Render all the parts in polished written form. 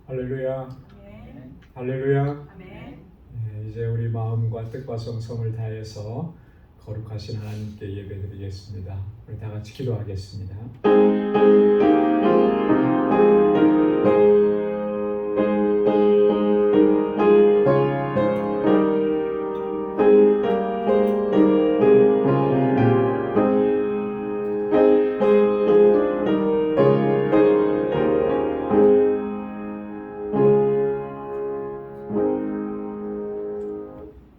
할렐루야. 아멘. 할렐루야. 아멘. 이제 우리 마음과 뜻과 정성을 다해서 거룩하신 하나님께 예배드리겠습니다. 우리 다 같이 기도하겠습니다.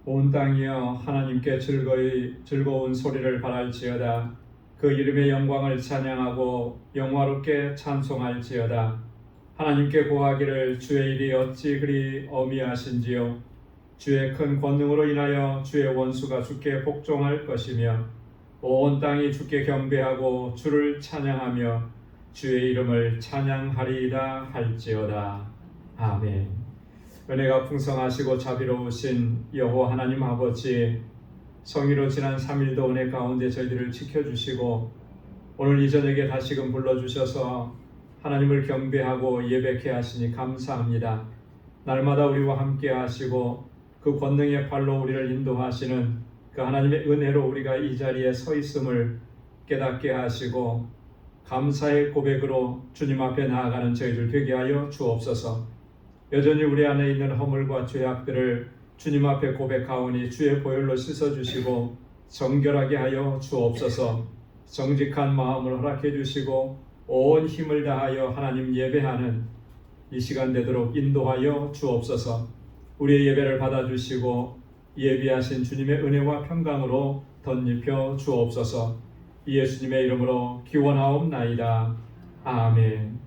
온 땅이여 하나님께 즐거운 소리를 발할지어다. 그 이름의 영광을 찬양하고 영화롭게 찬송할지어다. 하나님께 고하기를 주의 일이 어찌 그리 어미하신지요. 주의 큰 권능으로 인하여 주의 원수가 주께 복종할 것이며 온 땅이 주께 경배하고 주를 찬양하며 주의 이름을 찬양하리이다 할지어다. 아멘. 은혜가 풍성하시고 자비로우신 여호와 하나님 아버지, 성의로 지난 3일도 은혜 가운데 저희들을 지켜주시고 오늘 이 저녁에 다시금 불러주셔서 하나님을 경배하고 예배케 하시니 감사합니다. 날마다 우리와 함께 하시고 그 권능의 팔로 우리를 인도하시는 그 하나님의 은혜로 우리가 이 자리에 서 있음을 깨닫게 하시고 감사의 고백으로 주님 앞에 나아가는 저희들 되게 하여 주옵소서. 여전히 우리 안에 있는 허물과 죄악들을 주님 앞에 고백하오니 주의 보혈로 씻어주시고 정결하게 하여 주옵소서. 정직한 마음을 허락해 주시고 온 힘을 다하여 하나님 예배하는 이 시간 되도록 인도하여 주옵소서. 우리의 예배를 받아주시고 예비하신 주님의 은혜와 평강으로 덧입혀 주옵소서. 예수님의 이름으로 기원하옵나이다. 아멘.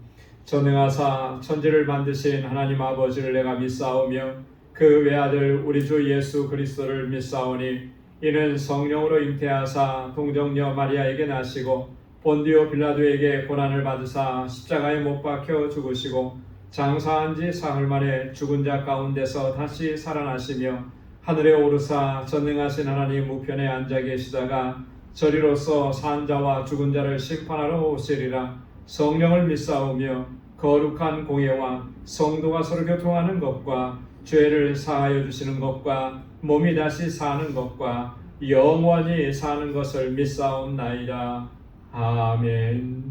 전능하사 천지를 만드신 하나님 아버지를 내가 믿사오며 그 외아들 우리 주 예수 그리스도를 믿사오니 이는 성령으로 잉태하사 동정녀 마리아에게 나시고 본디오 빌라도에게 고난을 받으사 십자가에 못 박혀 죽으시고 장사한 지 사흘 만에 죽은 자 가운데서 다시 살아나시며 하늘에 오르사 전능하신 하나님 우편에 앉아 계시다가 저리로서 산 자와 죽은 자를 심판하러 오시리라. 성령을 믿사오며 거룩한 공예와 성도가 서로 교통하는 것과 죄를 사하여 주시는 것과 몸이 다시 사는 것과 영원히 사는 것을 믿사옵나이다. 아멘.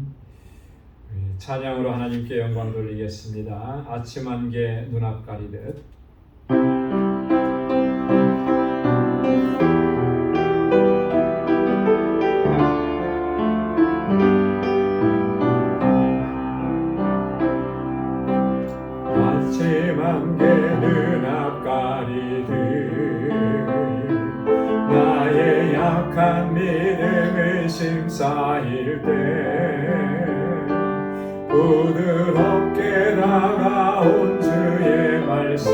찬양으로 하나님께 영광 돌리겠습니다. 아침 안개 눈앞 가리듯. 아침 안개 눈앞 가리듯 나의 약한 믿음의 심사일 때 부드럽게 다가온 주의 말씀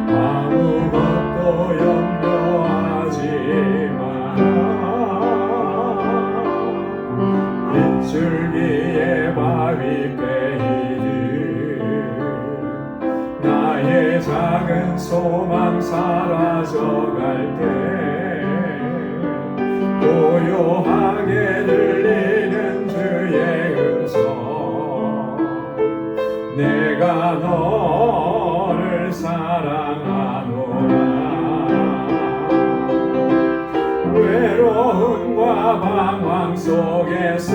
아무것도 염려하지 마라. 빗줄기에 바위 나의 작은 소망 사라져갈 때 고요하게 들리는 주의 음성 내가 너를 사랑하노라. 외로움과 방황 속에서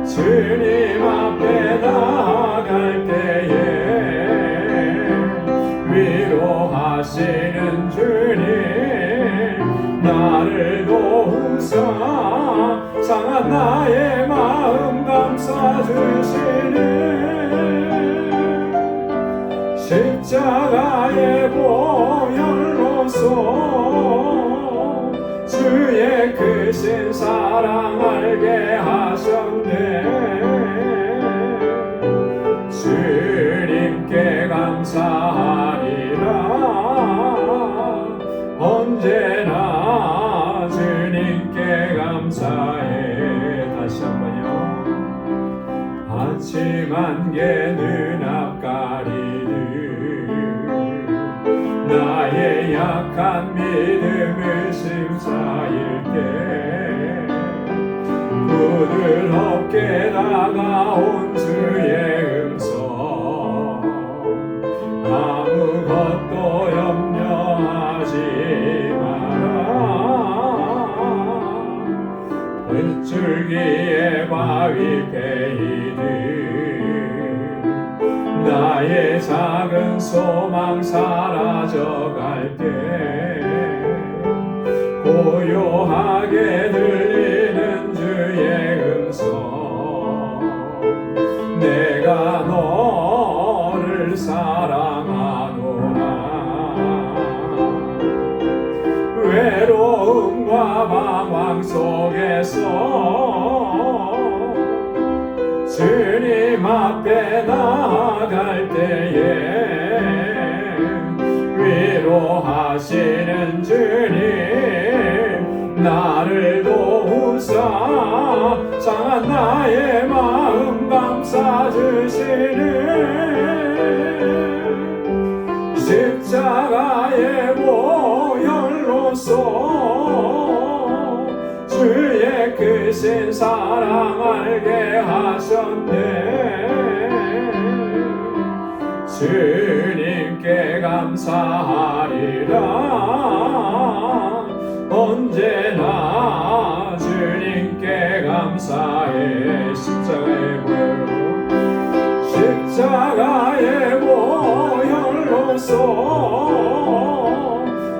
주님 앞에 나아갈 때에 위로하시는 주님 나를 도우사 상한 나의 마음 감싸주시는 십자가의 보혈로서 주의 크신 사랑 알게 하셨네. 주님께 감사하리라. 언제나 주님께 감사해. 다시 한번요. 아침 안개 눈앞 가리듯 나의 약한 믿음을 심사일 때 부드럽게 다가온 주의 음성 아무것도 염려하지 마라 빗줄기의 바위 베이듯 나의 작은 소망 사라져갈 때 고요하게 들리는 주의 음성 내가 너를 사랑하노라 외로움과 방황 속에서 주님 앞에 나아갈 때에 위로하시는 주님 나를 도우사 상한 나의 마음 감싸주시는 십자가의 보혈로서 주의 크신 사랑 알게 하셨네 주님께 감사하리라 언제나 주님께 감사해 십자가의 보혈로서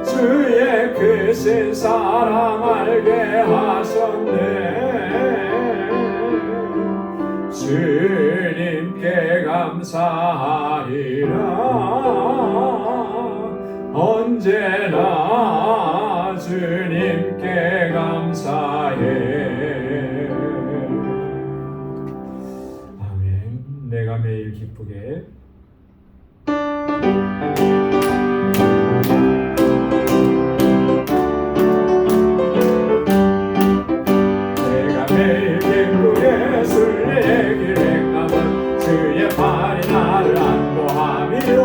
주의 크신 사랑 알게 하셨네 주님께 감사하리라 언제나 주님께 감사해 아멘. 내가 매일 기쁘게 술래길 행함은 주의 팔이 나를 안보함이요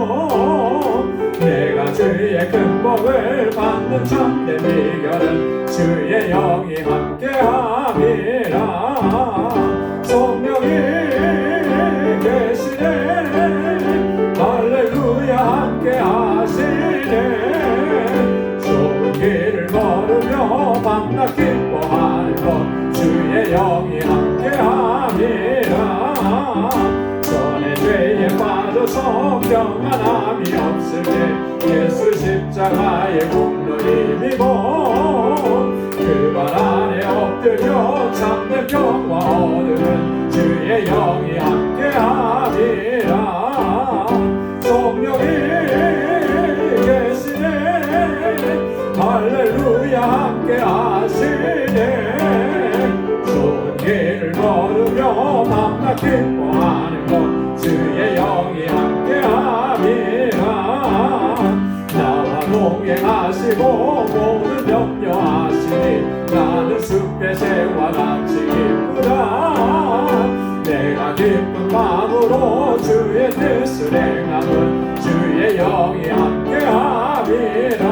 내가 주의 큰 복을 받는 참된 비결은 주의 영이 함께함이라 성령이 계시네 할렐루야 함께하시네 좁은 길을 걸으며 밤낮 기뻐하는 것 주의 영이 함께함이라 전에 죄에 빠져서 평안함이 없을 때 예수 십자가의 공로 힘입어 그 발 아래 엎드려 참된 평화 얻으는 주의 영이 함께함이라 성령이 계시네 할렐루야 함께하시네 길을 걸으며 밤낮 기뻐하는 것 주의 영이 함께함이라 나와 동행하시고 모든 염려하시니 나는 숲의 새와 같이 기쁘다 내가 기쁜 마음으로 주의 뜻을 행함은 주의 영이 함께함이라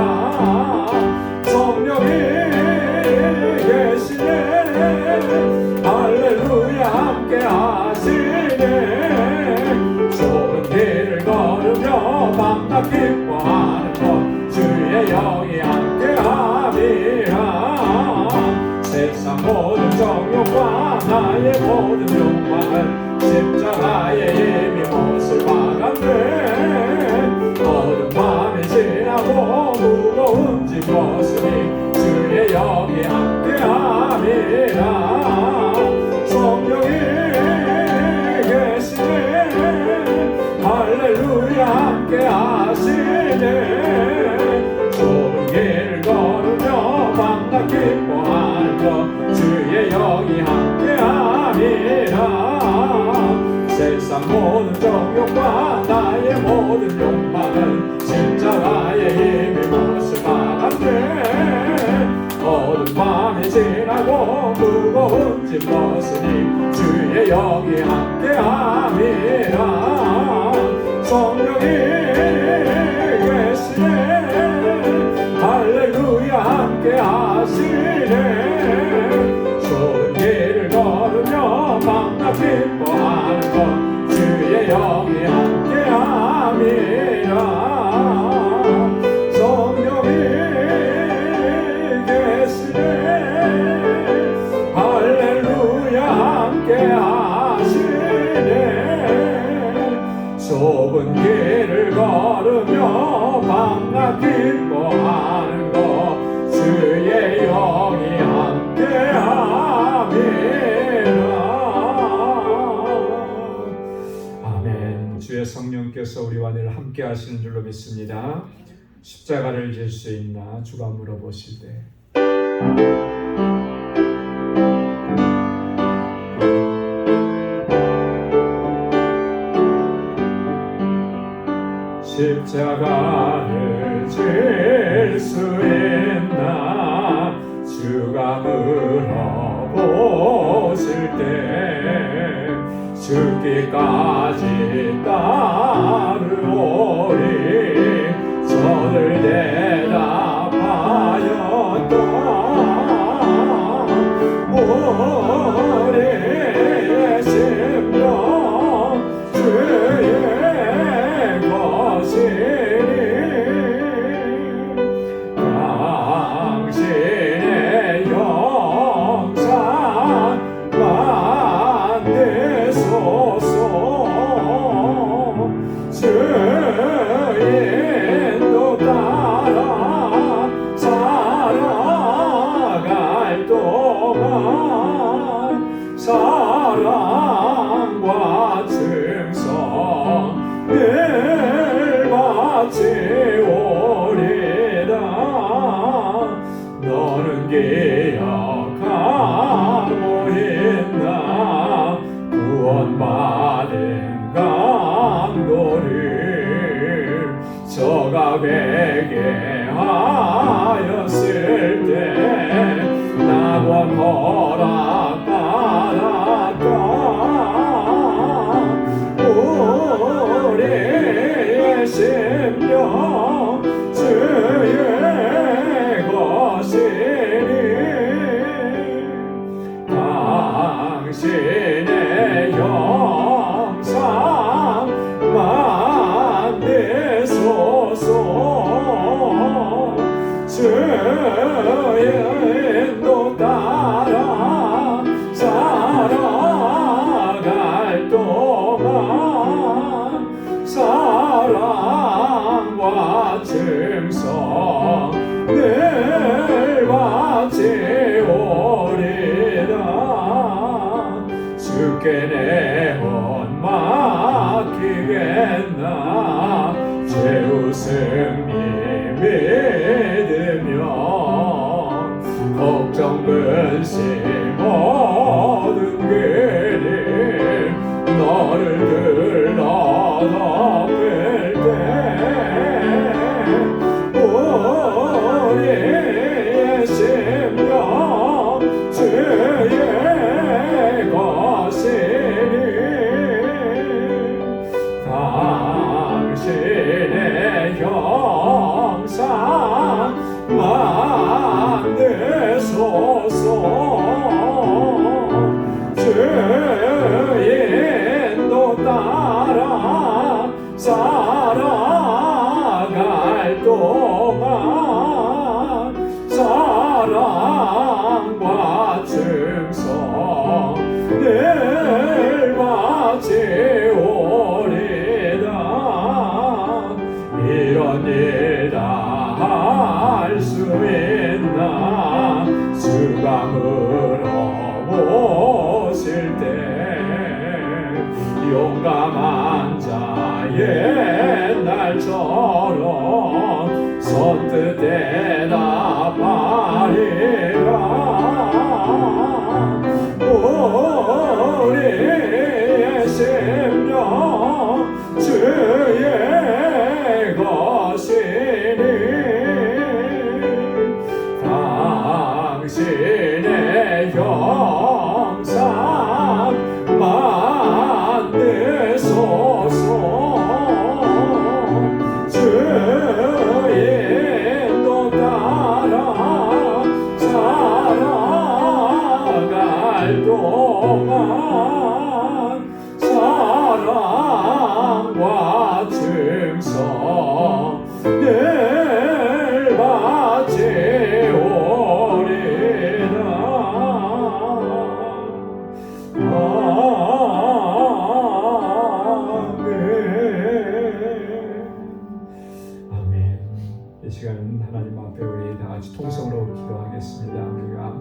성령이 계시네 할렐루야 함께하시네 좁은 길을 걸으며 밤낮 기뻐하는 것 주의 영이 함께함이라 세상 모든 정욕과 나의 모든 욕망은 십자가의 힘이 못을 박았네 어두운 밤이 지나고 무거운 짐 벗으니 주의 영이 함께함이라 성령이 계시네 할렐루야 함께하시네 좁은 길을 걸으며 밤낮 기뻐하는 것 주의 영이 함께함이라 세상 모든 정욕과 나의 모든 욕망은 십자가의 힘이 못을 박았네 어두운 밤이 지나고 무거운 짐 벗으니 주의 영이 함께함이라 성령이 계시네 할렐루야 함께하시네 좁은 길을 걸어 영이 함께함이라. 성령이 계시네. 할렐루야 함께하시네. 좁은 길을 걸으며 밤낮 기뻐하는 것 주의 영이 함께함이라. 아멘. 주의 성령께서 우리와 늘 함께하시는 줄로 믿습니다. 십자가를 질 수 있나 주가 물어보실 때 십자가를 질 수 있나 주가 물어보실 때 죽기까지 따르오리 저들 대답하였다. 우리의 심령 주의 것이니 당신의 영상 만드소서. 주인도 따라 살아갈 동안 사랑과 충성을 바치오리라. 너는 기억하고 있나 구원받은 강도를 저가 회개하였을 때 낙원 허락받았다. 우리의 심령 주의 것이니 당신의 영상 만드소서. 주인도 따라 살아갈 동안 사랑과 충성을 바치오리라. 주께 내 혼 맡기겠나 죄우승리 믿으며 걱정 근심 모든 그림 너를 들러 덮을 때 우리의 심령 주의 것이니 당신의 형상 만드소서. 주인도 따라 살아갈 동안 사랑과 충성을 바치오리라. 이런 일 다 할 수 있나 주가 물어보실 때 용감한 자 옛날처럼 선뜻 대답하리라. 우리의 심령 주의 것이니 당신의 형상 만드소서. 주인도 따라 승성 늘 바치오리다. 아멘. 이 시간은 하나님 앞에 우리 다 같이 통성으로 기도하겠습니다. 우리가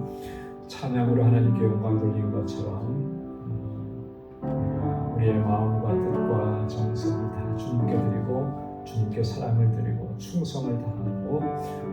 찬양으로 하나님께 영광 돌린 것처럼 우리의 마음과 뜻과 정성을 다 주님께 드리고 주님께 사랑을 드리고 충성을 다하고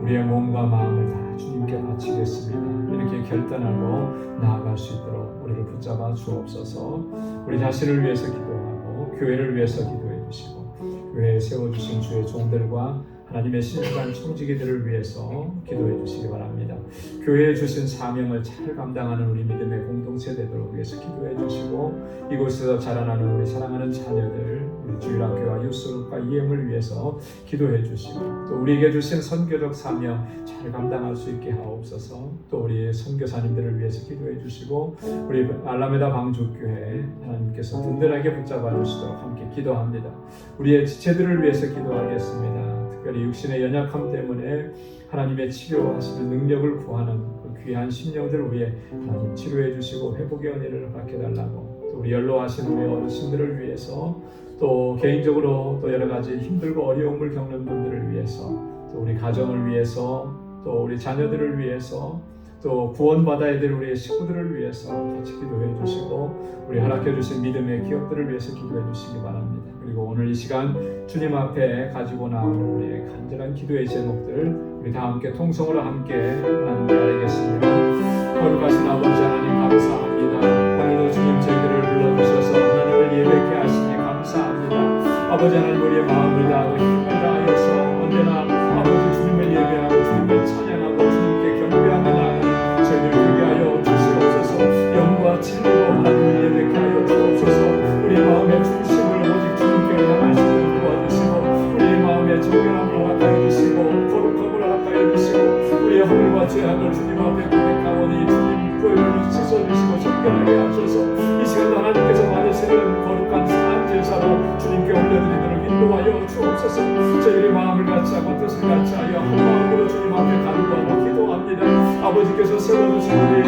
우리의 몸과 마음을 다 주님께 바치겠습니다. 이렇게 결단하고 나아갈 수 있도록 우리를 붙잡아 주옵소서. 우리 자신을 위해서 기도하고 교회를 위해서 기도해 주시고 교회에 세워주신 주의 종들과 하나님의 신실한 청지기들을 위해서 기도해 주시기 바랍니다. 교회에 주신 사명을 잘 감당하는 우리 믿음의 공동체 되도록 위해서 기도해 주시고 이곳에서 자라나는 우리 사랑하는 자녀들, 우리 주일학교와 유스룹과 EM을 위해서 기도해 주시고 또 우리에게 주신 선교적 사명 잘 감당할 수 있게 하옵소서. 또 우리 선교사님들을 위해서 기도해 주시고 우리 알라메다 방주교회 하나님께서 든든하게 붙잡아 주시도록 함께 기도합니다. 우리의 지체들을 위해서 기도하겠습니다. 특별히 육신의 연약함 때문에 하나님의 치료하시는 능력을 구하는 그 귀한 심령들을 위해 하나님 치료해 주시고 회복의 은혜를 허락해 달라고 또 우리 연로하신 우리 어르신들을 위해서 또 개인적으로 또 여러 가지 힘들고 어려움을 겪는 분들을 위해서 또 우리 가정을 위해서 또 우리 자녀들을 위해서 또 구원받아야 될 우리의 식구들을 위해서 같이 기도해 주시고 우리 허락해 주신 믿음의 기업들을 위해서 기도해 주시기 바랍니다. 그리고 오늘 이 시간 주님 앞에 가지고 나온 우리의 간절한 기도의 제목들 우리 다 함께 통성으로 함께 하나님께 아뢰겠습니다. 거룩하신 아버지 하나님 감사합니다. 오늘도 주님 저희들을 불러주셔서 하나님을 예배케 하시니 감사합니다. 아버지 하나님 우리의 마음을 다하고 힘을 다하여서 언제나 아버지 주님을 예배하고 주님을 찬양하고 주님께 경배하며 나아가는 저희들 되게 하여 주시옵소서. 영과 진리로 하나님을 예배케 하여 주옵소서. 우리의 마음의 중심을 오직 주님께 향할 수 있도록 도와주시고 우리의 마음의 정결함을 허락하여 주시고 거룩함을 허락하여 주시고 우리의 허물과 죄악을 주님 앞에 고백하오니 주님 그 씻어주시고 정결하게 하셔서 이 시간 하나님께서 받으시는 거룩한 제사로 주님께 올려드리도록 인도하여 주옵소서. 저희의 마음을 같이 하고 뜻을 같이 하여 한 마음으로 주님 앞에 간구하고 기도합니다. 아버지께서 세워주신 우리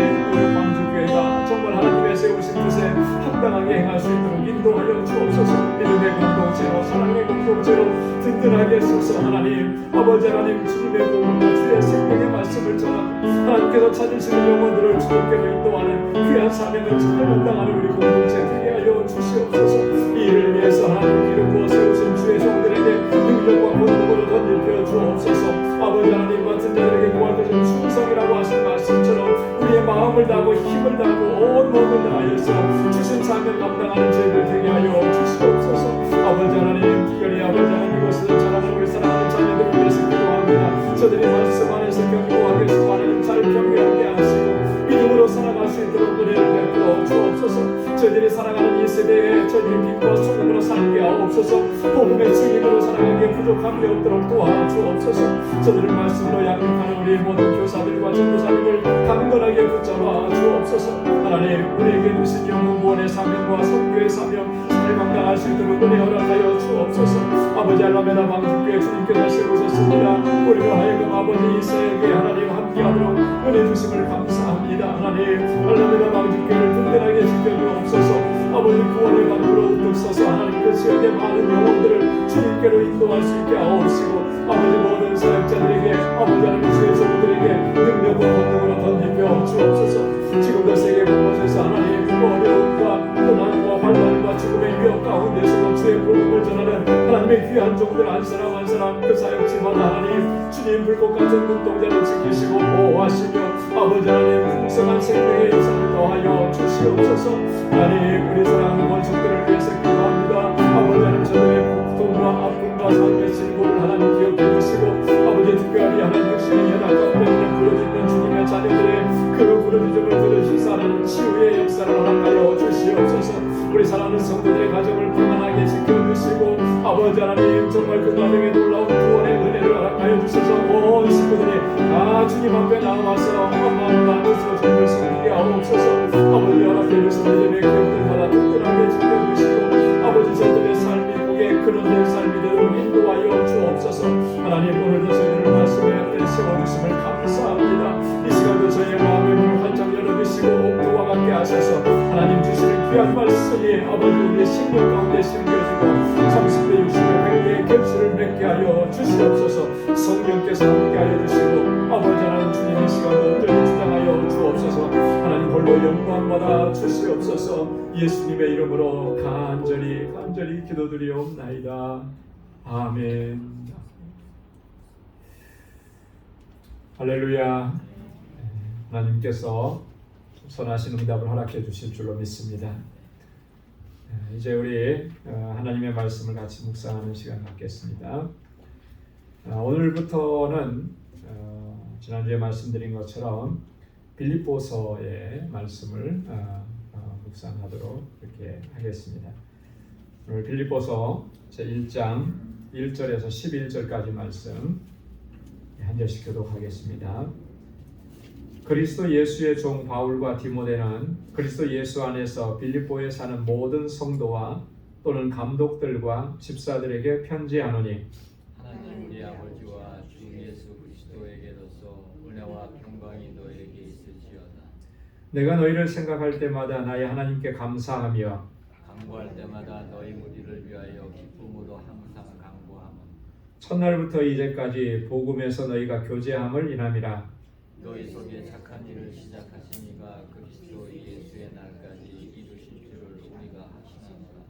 광주교회가 정말 하나님의 세우신 뜻에 합당하게 행할 수 있도록 인도하여 주옵소서. 믿음의 공동체로 사랑의 공동체로 든든하게 서서 하나님 아버지 하나님 주님의 복음과 주의 생명의 말씀을 전하고 하나님께서 찾으시는 영혼들을 주님께로 인도하는 귀한 사명을 잘 감당하는 우리 공동체 되게 하여 주시옵소서. 이 일을 위해서 하나님 기름 부어 세우신 주의 종들에게 능력과 권능으로 던질펴 주옵소서. 아버지 하나님 같은 자들에게 구할 것은 충성이라고 하신 말씀처럼 우리의 마음을 다하고 힘을 다하고 온 몸을 다하여서 주신 사명 감당하는 저희들 되게 하여 주시옵소서. 아버지 하나님 특별히 아버지 하나님 이곳에서 자라는 우리 사랑하는 자녀들을 위해서 기도합니다. 저들이 말씀 안에서 견고하게 하나님 잘 경외하게 하시고 믿음으로 살아갈 수 있도록 은혜를 베풀어 주옵소서. 저희들이 살아가는 이 세대에 저희들이 빛과 소금으로 살게 하옵소서. 복음의 증인으로 살아가기에 부족함이 없도록 도와주옵소서. 저들을 말씀으로 양육하는 우리 모든 교사들과 전도사님을 강건하게 붙잡아 주옵소서. 하나님 우리에게 주신 영혼 구원의 사명과 선교의 사명 잘 감당할 수 있도록 은혜 허락하여 주옵소서. 아버지 알라메다 방주교회 주님께서 세우셨습니다. 우리로 하여금 아버지 이스라엘에게 하나님 함께하도록 은혜 주심을 감사합니다. 하나님 알라메다 방주교회를 든든하게 지켜주옵소서. 아버지 구원의 방으로 우뚝 서서 하나님 그 지역의 많은 영혼들을 주님께로 인도할 수 있게 하옵시고 아버지 모든 사역자들에게 아버지 하나님 주의 종들에게 능력과 권능으로 던지며 주옵소서. 지금도 세계 곳곳에서 하나님 어려움과 고난과 환난과 죽음의 위협 가운데서도 주의 복음을 전하는 하나님의 귀한 종들 한 사람 한 사람 그 사역지마다 하나님 주님 불꽃 같은 눈동자를 지키시고 보호하시며 아버지 하나님 풍성한 생명의 역사를 더하여 주시옵소서. 하나님 우리 사랑하는 원수들을 위해서 기도합니다. 아버지 하나님 저들의 고통과 아픔과 삶의 질고를 하나님 기억해 주시고 아버지 특별히 하나님 육신의 연약함 때문에 부러지는 주님의 자녀들의 그 부르짖음을 들으시사 하나님 치유의 역사를 허락하여 주시옵소서. 우리 사랑하는 성도들의 가정을 평안하게 지켜주시고 아버지 하나님 정말 그 가정에 놀라운 구원의 은혜를 허락하여 주셔서 온 식구들이 다 주님 앞에 나와서 마음과 뜻으로 주님을 섬기게 하옵소서. 아버지 허락해 주신 믿음의 기업들마다 든든하게 지켜주시고 아버지 저들의 삶이 복의 그런 우리의 삶이대로 인도하여 주옵소서. 하나님, 오늘도 저희들을 말씀의 앞에 세워주심을 감사합니다. 이 시간도 저희의 마음의 문을 활짝 열어주시고 옥도와 같게 하셔서 하나님 주시는 귀한 말씀이 아버지 우리의 심령 가운데 심겨지고 30배 60배 100배의 결실을 맺게 하여 주시옵소서. 성령께서 함께 하여 주시고 아버지 하나님 주님 이 시간도 온전히 주장하여 주옵소서. 하나님 홀로 영광 받아 주시옵소서. 예수님의 이름으로 간절히 기도드리옵나이다. 아멘. 할렐루야. 하나님께서 선하신 응답을 허락해 주실 줄로 믿습니다. 이제 우리 하나님의 말씀을 같이 묵상하는 시간 갖겠습니다. 오늘부터는 지난주에 말씀드린 것처럼 빌립보서의 말씀을 묵상하도록 이렇게 하겠습니다. 오늘 빌립보서 제1장 1절에서 11절까지 말씀 한 절씩 교독하겠습니다. 그리스도 예수의 종 바울과 디모데는 그리스도 예수 안에서 빌립보에 사는 모든 성도와 또는 감독들과 집사들에게 편지하노니 하나님 우리 아버지와 주 예수 그리스도에게로서 은혜와 평강이 너에게 있을지어다. 내가 너희를 생각할 때마다 나의 하나님께 감사하며 간구할 때마다 너희 무리를 위하여 기쁨으로 항상 간구하며 첫날부터 이제까지 복음에서 너희가 교제함을 인함이라. 너희 속에 착한 일을 시작하신 이가 그리스도 예수의 날까지 이루실 줄을 우리가 확신하노라.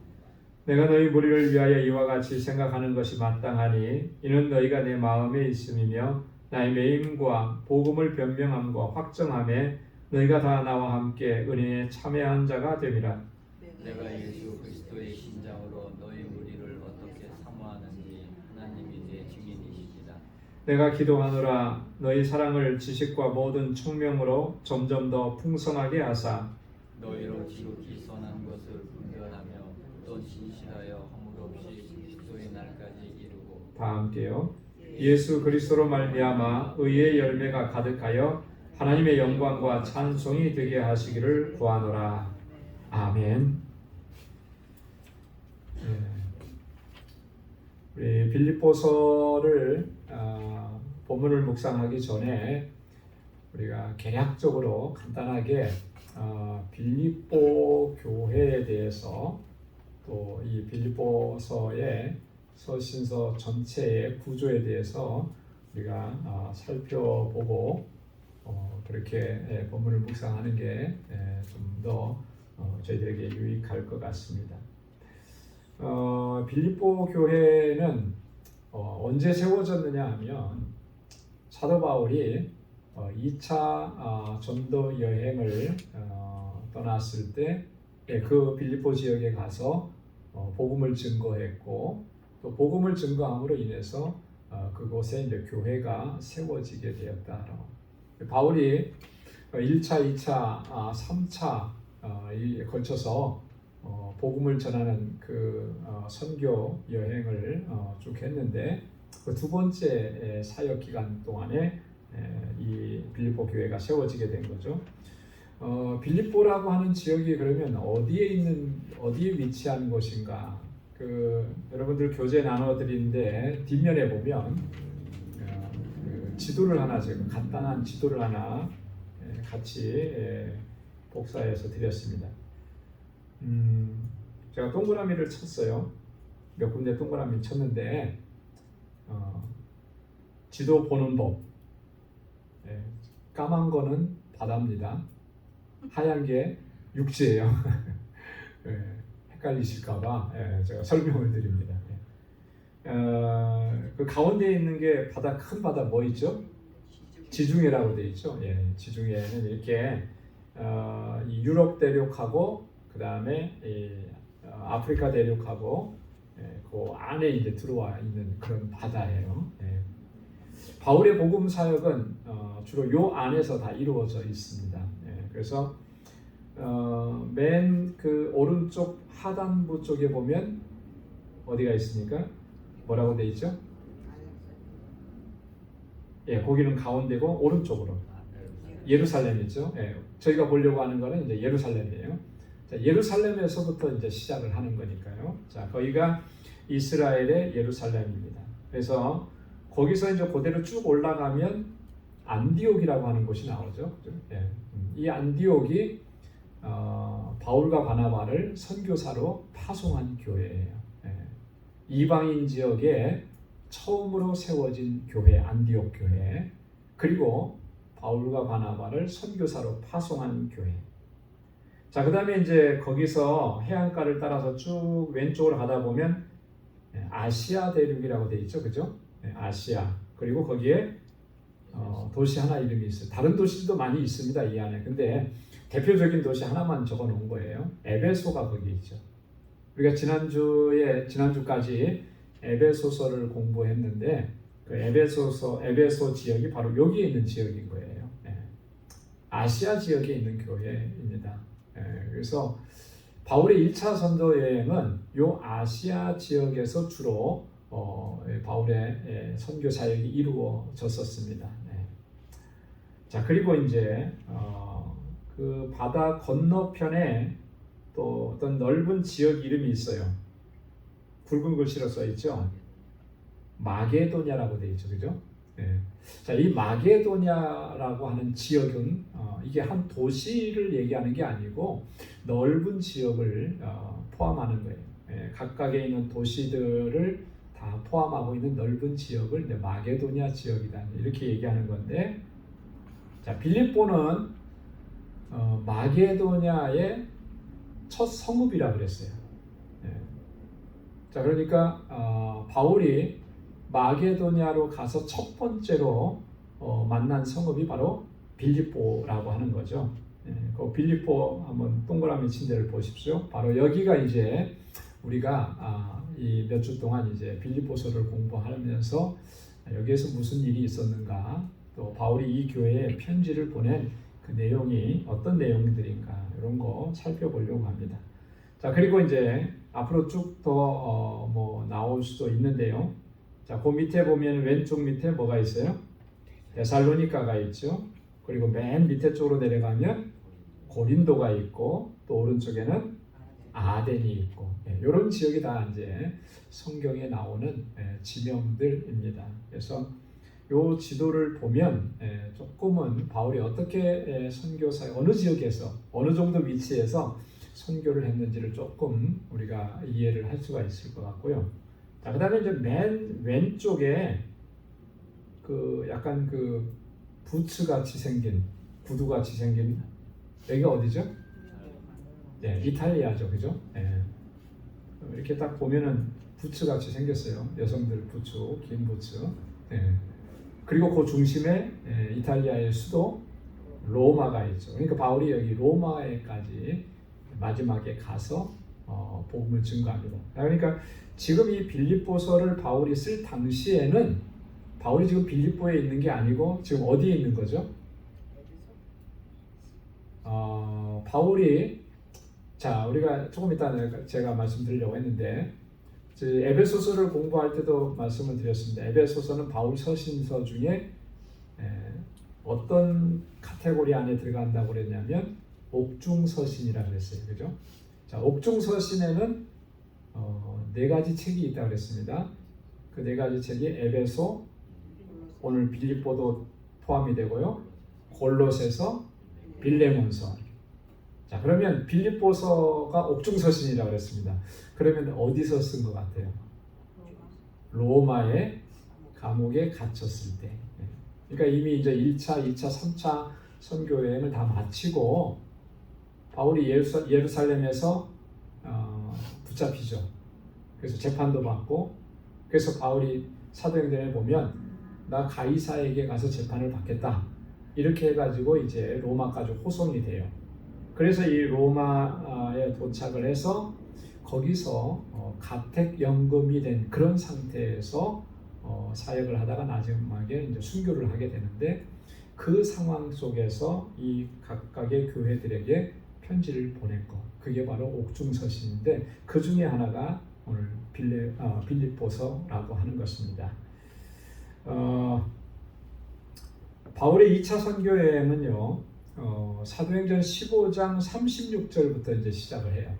내가 너희 무리를 위하여 이와 같이 생각하는 것이 마땅하니 이는 너희가 내 마음에 있음이며 나의 매임과 복음을 변명함과 확정함에 너희가 다 나와 함께 은혜에 참여한 자가 됨이라. 내가 예수 그리스도의 신장으로 너희 무리를 어떻게 사모하는지 하나님이 내 증인이시니라. 내가 기도하노라. 너희 사랑을 지식과 모든 총명으로 점점 더 풍성하게 하사 너희로 지극히 선한 것을 분별하며 또 진실하여 허물 없이 그리스도의 날까지 이루고. 다 함께요. 예수 그리스도로 말미암아 의의 열매가 가득하여 하나님의 영광과 찬송이 되게 하시기를 구하노라. 아멘. 우리 빌립보서를 본문을 묵상하기 전에 우리가 개략적으로 간단하게 빌립보 교회에 대해서 또 이 빌립보서의 서신서 전체의 구조에 대해서 우리가 살펴보고 그렇게 본문을 묵상하는 게 좀 더 저희들에게 유익할 것 같습니다. 빌립보 교회는 언제 세워졌느냐 하면 사도 바울이 2차 전도 여행을 떠났을 때 그 빌립보 지역에 가서 복음을 증거했고 또 복음을 증거함으로 인해서 그곳에 이제 교회가 세워지게 되었다. 바울이 1차, 2차, 3차에 걸쳐서 복음을 전하는 그 선교 여행을 쭉 했는데 그 두 번째 사역 기간 동안에 이 빌립보 교회가 세워지게 된 거죠. 빌립보라고 하는 지역이 그러면 어디에 위치한 곳인가? 여러분들 교재 나눠드린데 뒷면에 보면 지도를 하나 제가 간단한 지도를 하나 같이 복사해서 드렸습니다. 제가 동그라미를 쳤어요. 몇 군데 동그라미 쳤는데 지도 보는 법. 까만 거는 바다입니다. 하얀 게 육지예요. 헷갈리실까봐 제가 설명을 드립니다. 그 가운데 있는 게 바다, 큰 바다 뭐 있죠? 지중해라고 되어 있죠. 지중해는 이렇게 이 유럽 대륙하고 그 다음에 아프리카 대륙하고 그 안에 이제 들어와 있는 그런 바다예요. 바울의 복음 사역은 주로 요 안에서 다 이루어져 있습니다. 그래서 맨 그 오른쪽 하단부 쪽에 보면 어디가 있습니까? 뭐라고 돼 있죠? 거기는 가운데고 오른쪽으로 예루살렘이죠. 저희가 보려고 하는 거는 이제 예루살렘이에요. 자, 예루살렘에서부터 이제 시작을 하는 거니까요. 자, 거기가 이스라엘의 예루살렘입니다. 그래서 거기서 이제 그대로 쭉 올라가면 안디옥이라고 하는 곳이 나오죠. 예. 이 안디옥이 바울과 바나바를 선교사로 파송한 교회예요. 예. 이방인 지역에 처음으로 세워진 교회, 안디옥 교회. 그리고 바울과 바나바를 선교사로 파송한 교회. 자, 그 다음에 이제 거기서 해안가를 따라서 쭉 왼쪽으로 가다 보면 아시아 대륙이라고 되어 있죠. 그죠? 아시아. 그리고 거기에 도시 하나 이름이 있어요. 다른 도시도 많이 있습니다. 이 안에. 근데 대표적인 도시 하나만 적어 놓은 거예요. 에베소가 거기 있죠. 우리가 지난주까지 에베소서를 공부했는데 그 에베소 지역이 바로 여기에 있는 지역인 거예요. 아시아 지역에 있는 교회입니다. 그래서 바울의 1차 선도 여행은 이 아시아 지역에서 주로 바울의 선교 사역이 이루어졌었습니다. 자, 그리고 이제 그 바다 건너편에 또 어떤 넓은 지역 이름이 있어요. 굵은 글씨로 써 있죠. 마게도냐라고 되어 있죠, 그죠? 자, 이 마게도냐라고 하는 지역은 이게 한 도시를 얘기하는 게 아니고 넓은 지역을 포함하는 거예요. 각각에 있는 도시들을 다 포함하고 있는 넓은 지역을 이제 마게도냐 지역이다 이렇게 얘기하는 건데, 자, 빌립보는 마게도냐의 첫 성읍이라 그랬어요. 자, 그러니까 바울이 마게도냐로 가서 첫 번째로 만난 성읍이 바로 빌립보라고 하는 거죠. 그 빌립보 한번 동그라미 친 데를 보십시오. 바로 여기가 이제 우리가 이 몇 주 동안 이제 빌립보서를 공부하면서 여기에서 무슨 일이 있었는가, 또 바울이 이 교회에 편지를 보낸 그 내용이 어떤 내용들인가 이런 거 살펴보려고 합니다. 자, 그리고 이제 앞으로 쭉 더 뭐 나올 수도 있는데요. 자, 그 밑에 보면 왼쪽 밑에 뭐가 있어요? 데살로니가가 있죠. 그리고 맨 밑에 쪽으로 내려가면 고린도가 있고 또 오른쪽에는 아덴이 있고, 이런 지역이 다 이제 성경에 나오는 지명들입니다. 그래서 이 지도를 보면 조금은 바울이 어떻게 선교사 어느 지역에서 어느 정도 위치에서 선교를 했는지를 조금 우리가 이해를 할 수가 있을 것 같고요. 자, 그다음에 이제 맨 왼쪽에 그 약간 그 부츠 같이 생긴, 구두 같이 생긴, 여기가 어디죠? 이탈리아죠, 그죠? 이렇게 딱 보면은 부츠 같이 생겼어요. 여성들 부츠, 긴 부츠. 그리고 그 중심에 이탈리아의 수도 로마가 있죠. 그러니까 바울이 여기 로마에까지 마지막에 가서 복음을 증거합니다. 그러니까 지금 이 빌립보서를 바울이 쓸 당시에는 바울이 지금 빌립보에 있는 게 아니고 지금 어디에 있는 거죠? 바울이, 자, 우리가 조금 이따 제가 말씀드리려고 했는데 에베소서를 공부할 때도 말씀을 드렸습니다. 에베소서는 바울 서신서 중에 어떤 카테고리 안에 들어간다고 그랬냐면 옥중서신이라고 그랬어요. 그죠? 자, 옥중서신에는 4가지 책이 있다고 그랬습니다. 그 4가지 책이 에베소, 오늘 빌립보도 포함이 되고요. 골로새서, 빌레몬서. 자, 그러면 빌립보서가 옥중서신이라고 그랬습니다. 그러면 어디서 쓴 것 같아요? 로마의 감옥에 갇혔을 때. 그러니까 이미 이제 1차, 2차, 3차 선교 여행을 다 마치고 바울이 예루살렘에서 붙잡히죠. 그래서 재판도 받고, 그래서 바울이 사도행전에 보면 나 가이사에게 가서 재판을 받겠다 이렇게 해가지고 이제 로마까지 호송이 돼요. 그래서 이 로마에 도착을 해서 거기서 가택연금이 된 그런 상태에서 사역을 하다가 마지막에 이제 순교를 하게 되는데, 그 상황 속에서 이 각각의 교회들에게 편지를 보낸 것, 그게 바로 옥중서신인데 그 중에 하나가 오늘 빌립보서라고 하는 것입니다. 바울의 2차 선교 여행은요, 사도행전 15장 36절부터 이제 시작을 해요.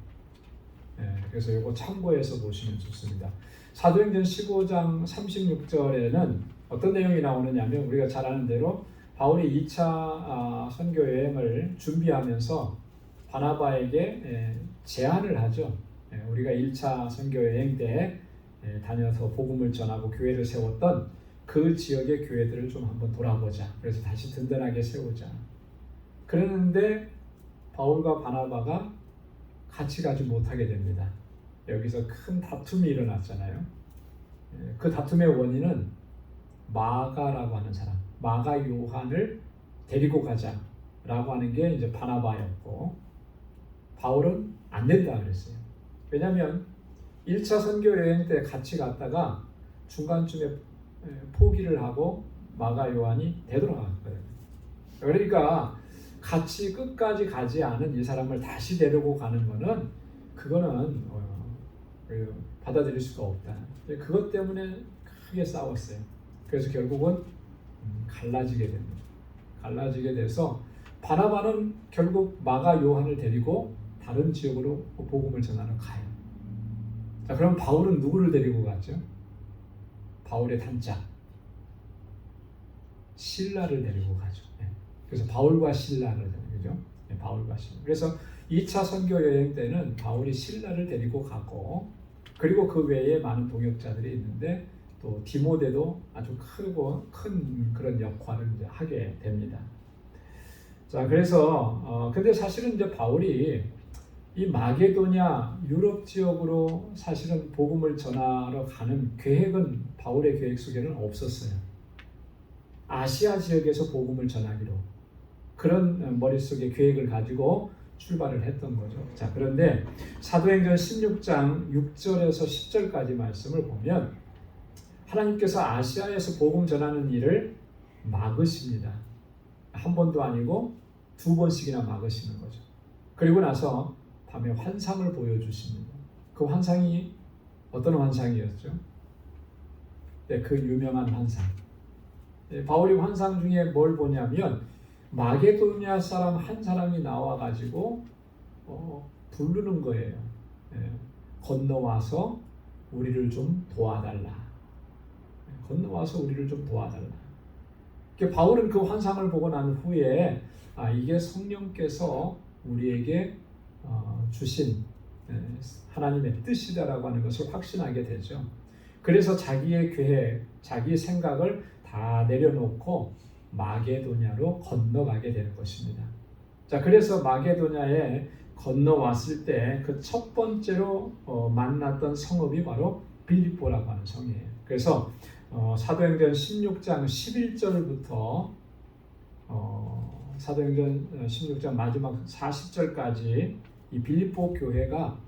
그래서 이거 참고해서 보시면 좋습니다. 사도행전 15장 36절에는 어떤 내용이 나오느냐면 우리가 잘 아는 대로 바울이 2차 선교 여행을 준비하면서 바나바에게 제안을 하죠. 우리가 1차 선교 여행 때 다녀서 복음을 전하고 교회를 세웠던 그 지역의 교회들을 좀 한번 돌아보자. 그래서 다시 든든하게 세우자. 그러는데 바울과 바나바가 같이 가지 못하게 됩니다. 여기서 큰 다툼이 일어났잖아요. 그 다툼의 원인은 마가라고 하는 사람, 마가 요한을 데리고 가자라고 하는 게 이제 바나바였고, 바울은 안 된다 그랬어요. 왜냐하면 1차 선교 여행 때 같이 갔다가 중간쯤에 포기를 하고 마가 요한이 되돌아갔거든요. 그러니까 같이 끝까지 가지 않은 이 사람을 다시 데리고 가는 거는 그거는 받아들일 수가 없다. 그것 때문에 크게 싸웠어요. 그래서 결국은 갈라지게 됩니다. 갈라지게 돼서 바나바는 결국 마가 요한을 데리고 다른 지역으로 복음을 전하러 가요. 자, 그럼 바울은 누구를 데리고 갔죠? 바울의 단짝 실라를 데리고 가죠. 그래서 바울과 실라를 그죠? 바울과 실라. 그래서 2차 선교 여행 때는 바울이 실라를 데리고 가고, 그리고 그 외에 많은 동역자들이 있는데 또 디모데도 아주 큰 그런 역할을 이제 하게 됩니다. 자, 그래서 근데 사실은 이제 바울이 이 마게도냐 유럽 지역으로 사실은 복음을 전하러 가는 계획은 바울의 계획 속에는 없었어요. 아시아 지역에서 복음을 전하기로 그런 머릿속에 계획을 가지고 출발을 했던 거죠. 자, 그런데 사도행전 16장 6절에서 10절까지 말씀을 보면 하나님께서 아시아에서 복음 전하는 일을 막으십니다. 한 번도 아니고 두 번씩이나 막으시는 거죠. 그리고 나서 밤에 환상을 보여주십니다. 그 환상이 어떤 환상이었죠? 네, 그 유명한 환상. 바울이 환상 중에 뭘 보냐면 마게도냐 사람 한 사람이 나와가지고 부르는 거예요. 건너와서 우리를 좀 도와달라. 건너와서 우리를 좀 도와달라. 바울은 그 환상을 보고 난 후에 이게 성령께서 우리에게 주신 하나님의 뜻이다라고 하는 것을 확신하게 되죠. 그래서 자기의 계획, 자기 생각을 다 내려놓고 마게도냐로 건너가게 되는 것입니다. 자, 그래서 마게도냐에 건너왔을 때 그 첫 번째로 만났던 성읍이 바로 빌립보라고 하는 성이에요. 그래서 사도행전 16장 11절부터 사도행전 16장 마지막 40절까지 이 빌립보 교회가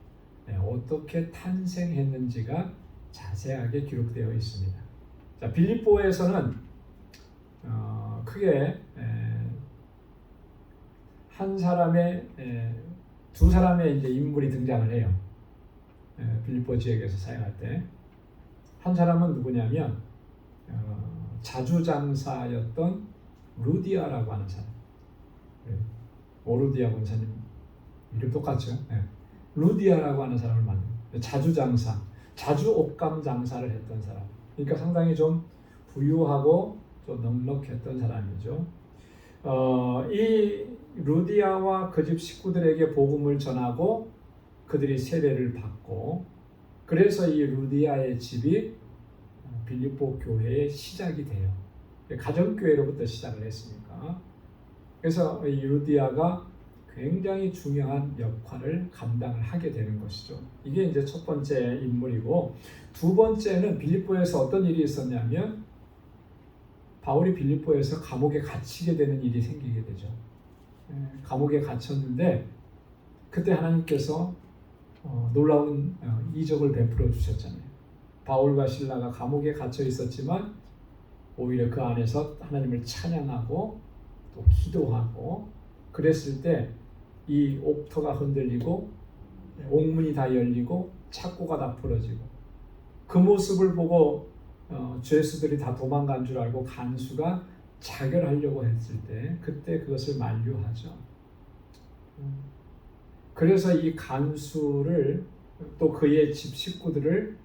어떻게 탄생했는지가 자세하게 기록되어 있습니다. 자, 빌립보에서는 크게 한 사람의 두 사람의 이제 인물이 등장을 해요. 빌립보 지역에서 사역할 때 한 사람은 누구냐면 자주장사였던 루디아라고 하는 사람. 오루디아 권사님 이름 똑같죠? 루디아라고 하는 사람을 만나요. 자주장사, 자주 옷감 장사를 했던 사람. 그러니까 상당히 좀 부유하고 좀 넉넉했던 사람이죠. 이 루디아와 그 집 식구들에게 복음을 전하고 그들이 세례를 받고, 그래서 이 루디아의 집이 빌립보 교회의 시작이 돼요. 가정교회로부터 시작을 했으니까. 그래서 이 루디아가 굉장히 중요한 역할을 감당을 하게 되는 것이죠. 이게 이제 첫 번째 인물이고, 두 번째는 빌립보에서 어떤 일이 있었냐면 바울이 빌립보에서 감옥에 갇히게 되는 일이 생기게 되죠. 감옥에 갇혔는데 그때 하나님께서 놀라운 이적을 베풀어 주셨잖아요. 바울과 실라가 감옥에 갇혀 있었지만 오히려 그 안에서 하나님을 찬양하고 또 기도하고 그랬을 때 이 옥터가 흔들리고 옥문이 다 열리고 창고가 다 풀어지고, 그 모습을 보고 죄수들이 다 도망간 줄 알고 간수가 자결하려고 했을 때 그때 그것을 만류하죠. 그래서 이 간수를 또 그의 집 식구들을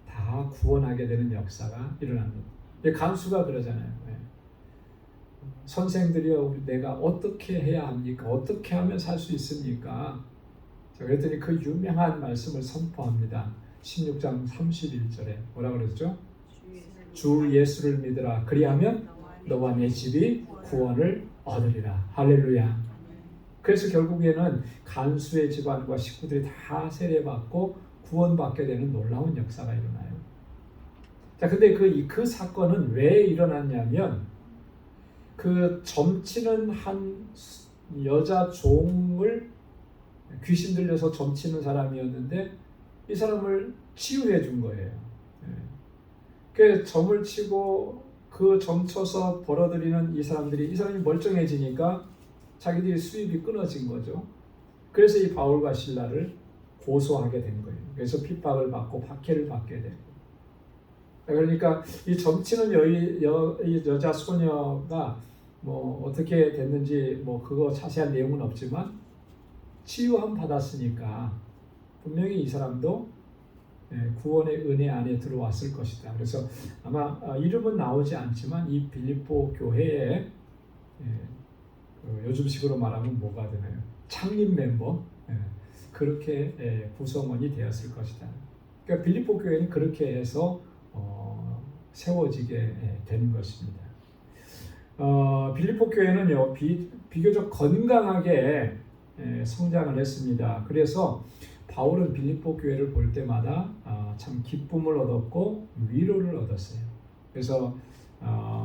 다 구원하게 되는 역사가 일어납니다. 간수가 그러잖아요. 선생들이여, 내가 어떻게 해야 합니까? 어떻게 하면 살 수 있습니까? 자, 그랬더니 그 유명한 말씀을 선포합니다. 16장 31절에 뭐라 그랬죠? 주 예수를 믿으라. 그리하면 너와 내 집이 구원을 얻으리라. 할렐루야. 그래서 결국에는 간수의 집안과 식구들이 다 세례받고 구원받게 되는 놀라운 역사가 일어나요. 자, 근데 그 사건은 왜 일어났냐면 그 점치는 한 여자 종을 귀신 들려서 점치는 사람이었는데 이 사람을 치유해 준 거예요. 그 점을 치고 그 점쳐서 벌어들이는 이 사람이 멀쩡해지니까 자기들이 수입이 끊어진 거죠. 그래서 이 바울과 실라를 고소하게 된 거예요. 그래서 핍박을 받고 박해를 받게 되고. 그러니까 이 점치는 이 여자 소녀가 뭐 어떻게 됐는지 뭐 그거 자세한 내용은 없지만 치유함 받았으니까 분명히 이 사람도 구원의 은혜 안에 들어왔을 것이다. 그래서 아마 이름은 나오지 않지만 이 빌립보 교회에 요즘식으로 말하면 뭐가 되나요? 창립 멤버, 그렇게 구성원이 되었을 것이다. 그러니까 빌립보 교회는 그렇게 해서 세워지게 된 것입니다. 빌립보 교회는요 비교적 건강하게 성장을 했습니다. 그래서 바울은 빌립보 교회를 볼 때마다 참 기쁨을 얻었고 위로를 얻었어요. 그래서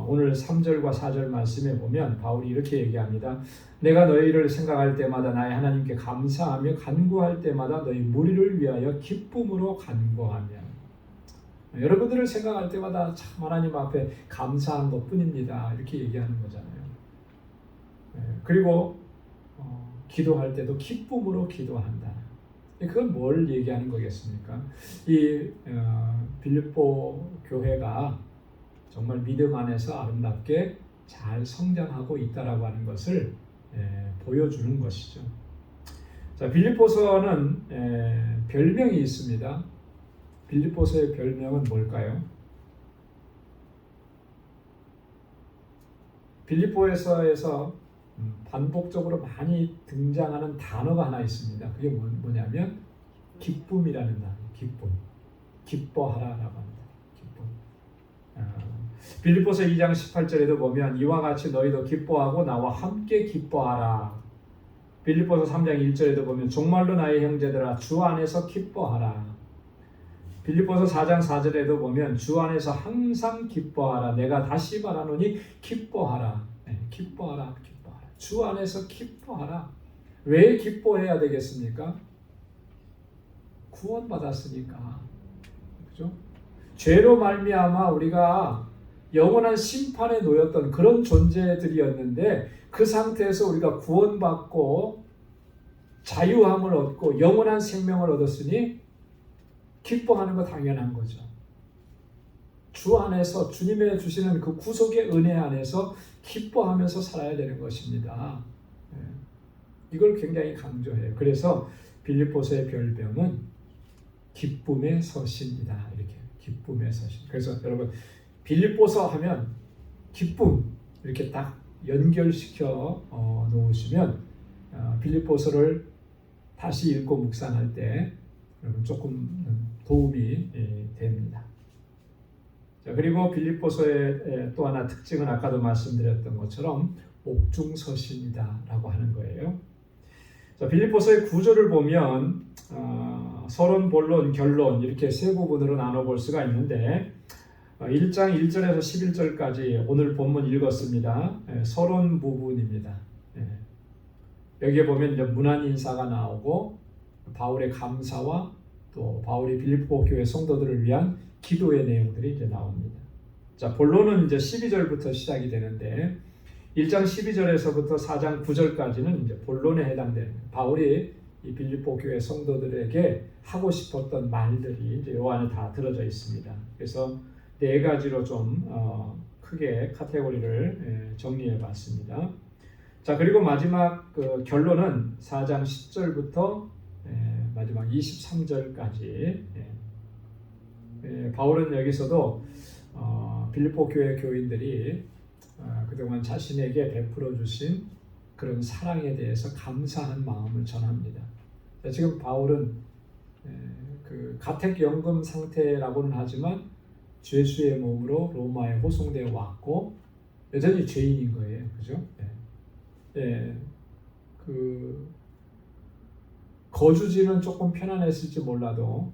오늘 3절과 4절 말씀에 보면 바울이 이렇게 얘기합니다. 내가 너희를 생각할 때마다 나의 하나님께 감사하며 간구할 때마다 너희 무리를 위하여 기쁨으로 간구하며. 여러분들을 생각할 때마다 참 하나님 앞에 감사한 것뿐입니다. 이렇게 얘기하는 거잖아요. 그리고 기도할 때도 기쁨으로 기도한다. 그건 뭘 얘기하는 거겠습니까? 이 빌립보 교회가 정말 믿음 안에서 아름답게 잘 성장하고 있다라고 하는 것을 보여주는 것이죠. 자, 빌립보서는 별명이 있습니다. 빌립보서의 별명은 뭘까요? 빌립보에서 반복적으로 많이 등장하는 단어가 하나 있습니다. 그게 뭐냐면 기쁨이라는 단어. 기쁨. 기뻐하라라고 합니다. 기쁨. 빌립보서 2장 18절에도 보면 이와 같이 너희도 기뻐하고 나와 함께 기뻐하라. 빌립보서 3장 1절에도 보면 정말로 나의 형제들아 주 안에서 기뻐하라. 빌립보서 4장 4절에도 보면 주 안에서 항상 기뻐하라. 내가 다시 말하노니 기뻐하라. 기뻐하라. 기뻐하라. 주 안에서 기뻐하라. 왜 기뻐해야 되겠습니까? 구원받았으니까. 그죠? 죄로 말미암아 우리가 영원한 심판에 놓였던 그런 존재들이었는데 그 상태에서 우리가 구원받고 자유함을 얻고 영원한 생명을 얻었으니 기뻐하는 거 당연한 거죠. 주 안에서 주님의 주시는 그 구속의 은혜 안에서 기뻐하면서 살아야 되는 것입니다. 이걸 굉장히 강조해요. 그래서 빌립보서의 별명은 기쁨의 서신이다. 이렇게 기쁨의 서신. 그래서 여러분 빌립보서 하면 기쁨 이렇게 딱 연결시켜 놓으시면 빌립보서를 다시 읽고 묵상할 때 여러분 조금 도움이 됩니다. 자, 그리고 빌립보서의 또 하나 특징은 아까도 말씀드렸던 것처럼 옥중서신이다라고 하는 거예요. 자, 빌립보서의 구조를 보면 서론, 본론, 결론 이렇게 세 부분으로 나눠볼 수가 있는데 1장 1절에서 11절까지 오늘 본문 읽었습니다. 서론 부분입니다. 여기에 보면 이제 문안 인사가 나오고 바울의 감사와 또 바울이 빌립보 교회 성도들을 위한 기도의 내용들이 이제 나옵니다. 자, 본론은 이제 12절부터 시작이 되는데 1장 12절에서부터 4장 9절까지는 이제 본론에 해당되는 바울이 이 빌립보 교회 성도들에게 하고 싶었던 말들이 이제 요 안에 다 들어져 있습니다. 그래서 네 가지로 좀 크게 카테고리를 정리해 봤습니다. 자, 그리고 마지막 그 결론은 4장 10절부터 마지막 23절까지. 바울은 여기서도 빌립보 교회 교인들이 그동안 자신에게 베풀어 주신 그런 사랑에 대해서 감사한 마음을 전합니다. 지금 바울은 그 가택연금 상태라고는 하지만 죄수의 몸으로 로마에 호송되어 왔고 여전히 죄인인 거예요. 그죠? 그 거주지는 조금 편안했을지 몰라도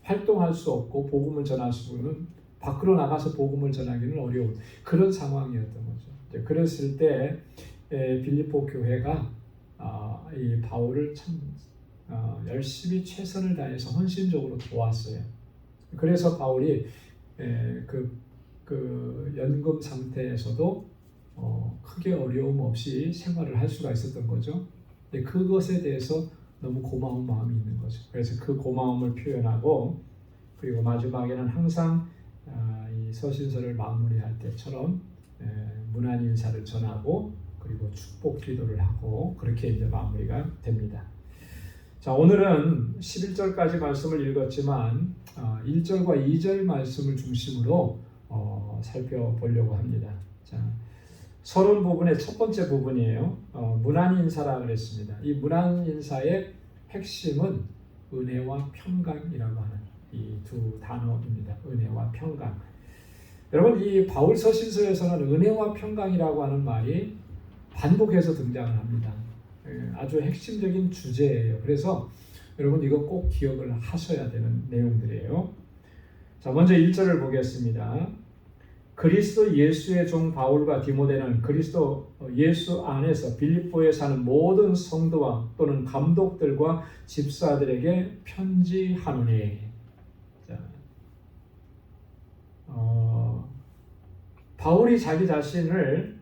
활동할 수 없고 복음을 전할 수는 밖으로 나가서 복음을 전하기는 어려운 그런 상황이었던 거죠. 그랬을 때 빌립보 교회가 이 바울을 참 열심히 최선을 다해서 헌신적으로 도왔어요. 그래서 바울이 그 연금 상태에서도 크게 어려움 없이 생활을 할 수가 있었던 거죠. 그것에 대해서 너무 고마운 마음이 있는 거죠. 그래서 그 고마움을 표현하고 그리고 마지막에는 항상 이 서신서를 마무리할 때처럼 문안 인사를 전하고 그리고 축복 기도를 하고 그렇게 이제 마무리가 됩니다. 자, 오늘은 11절까지 말씀을 읽었지만 1절과 2절 말씀을 중심으로 살펴보려고 합니다. 자, 서론 부분의 첫 번째 부분이에요. 문안 인사라 그랬습니다. 이 문안 인사의 핵심은 은혜와 평강이라고 하는 이 두 단어입니다. 은혜와 평강. 여러분, 이 바울 서신서에서는 은혜와 평강이라고 하는 말이 반복해서 등장을 합니다. 아주 핵심적인 주제예요. 그래서 여러분 이거 꼭 기억을 하셔야 되는 내용들이에요. 자, 먼저 1절을 보겠습니다. 그리스도 예수의 종 바울과 디모데는 그리스도 예수 안에서 빌립보에 사는 모든 성도와 또는 감독들과 집사들에게 편지하노니. 자, 바울이 자기 자신을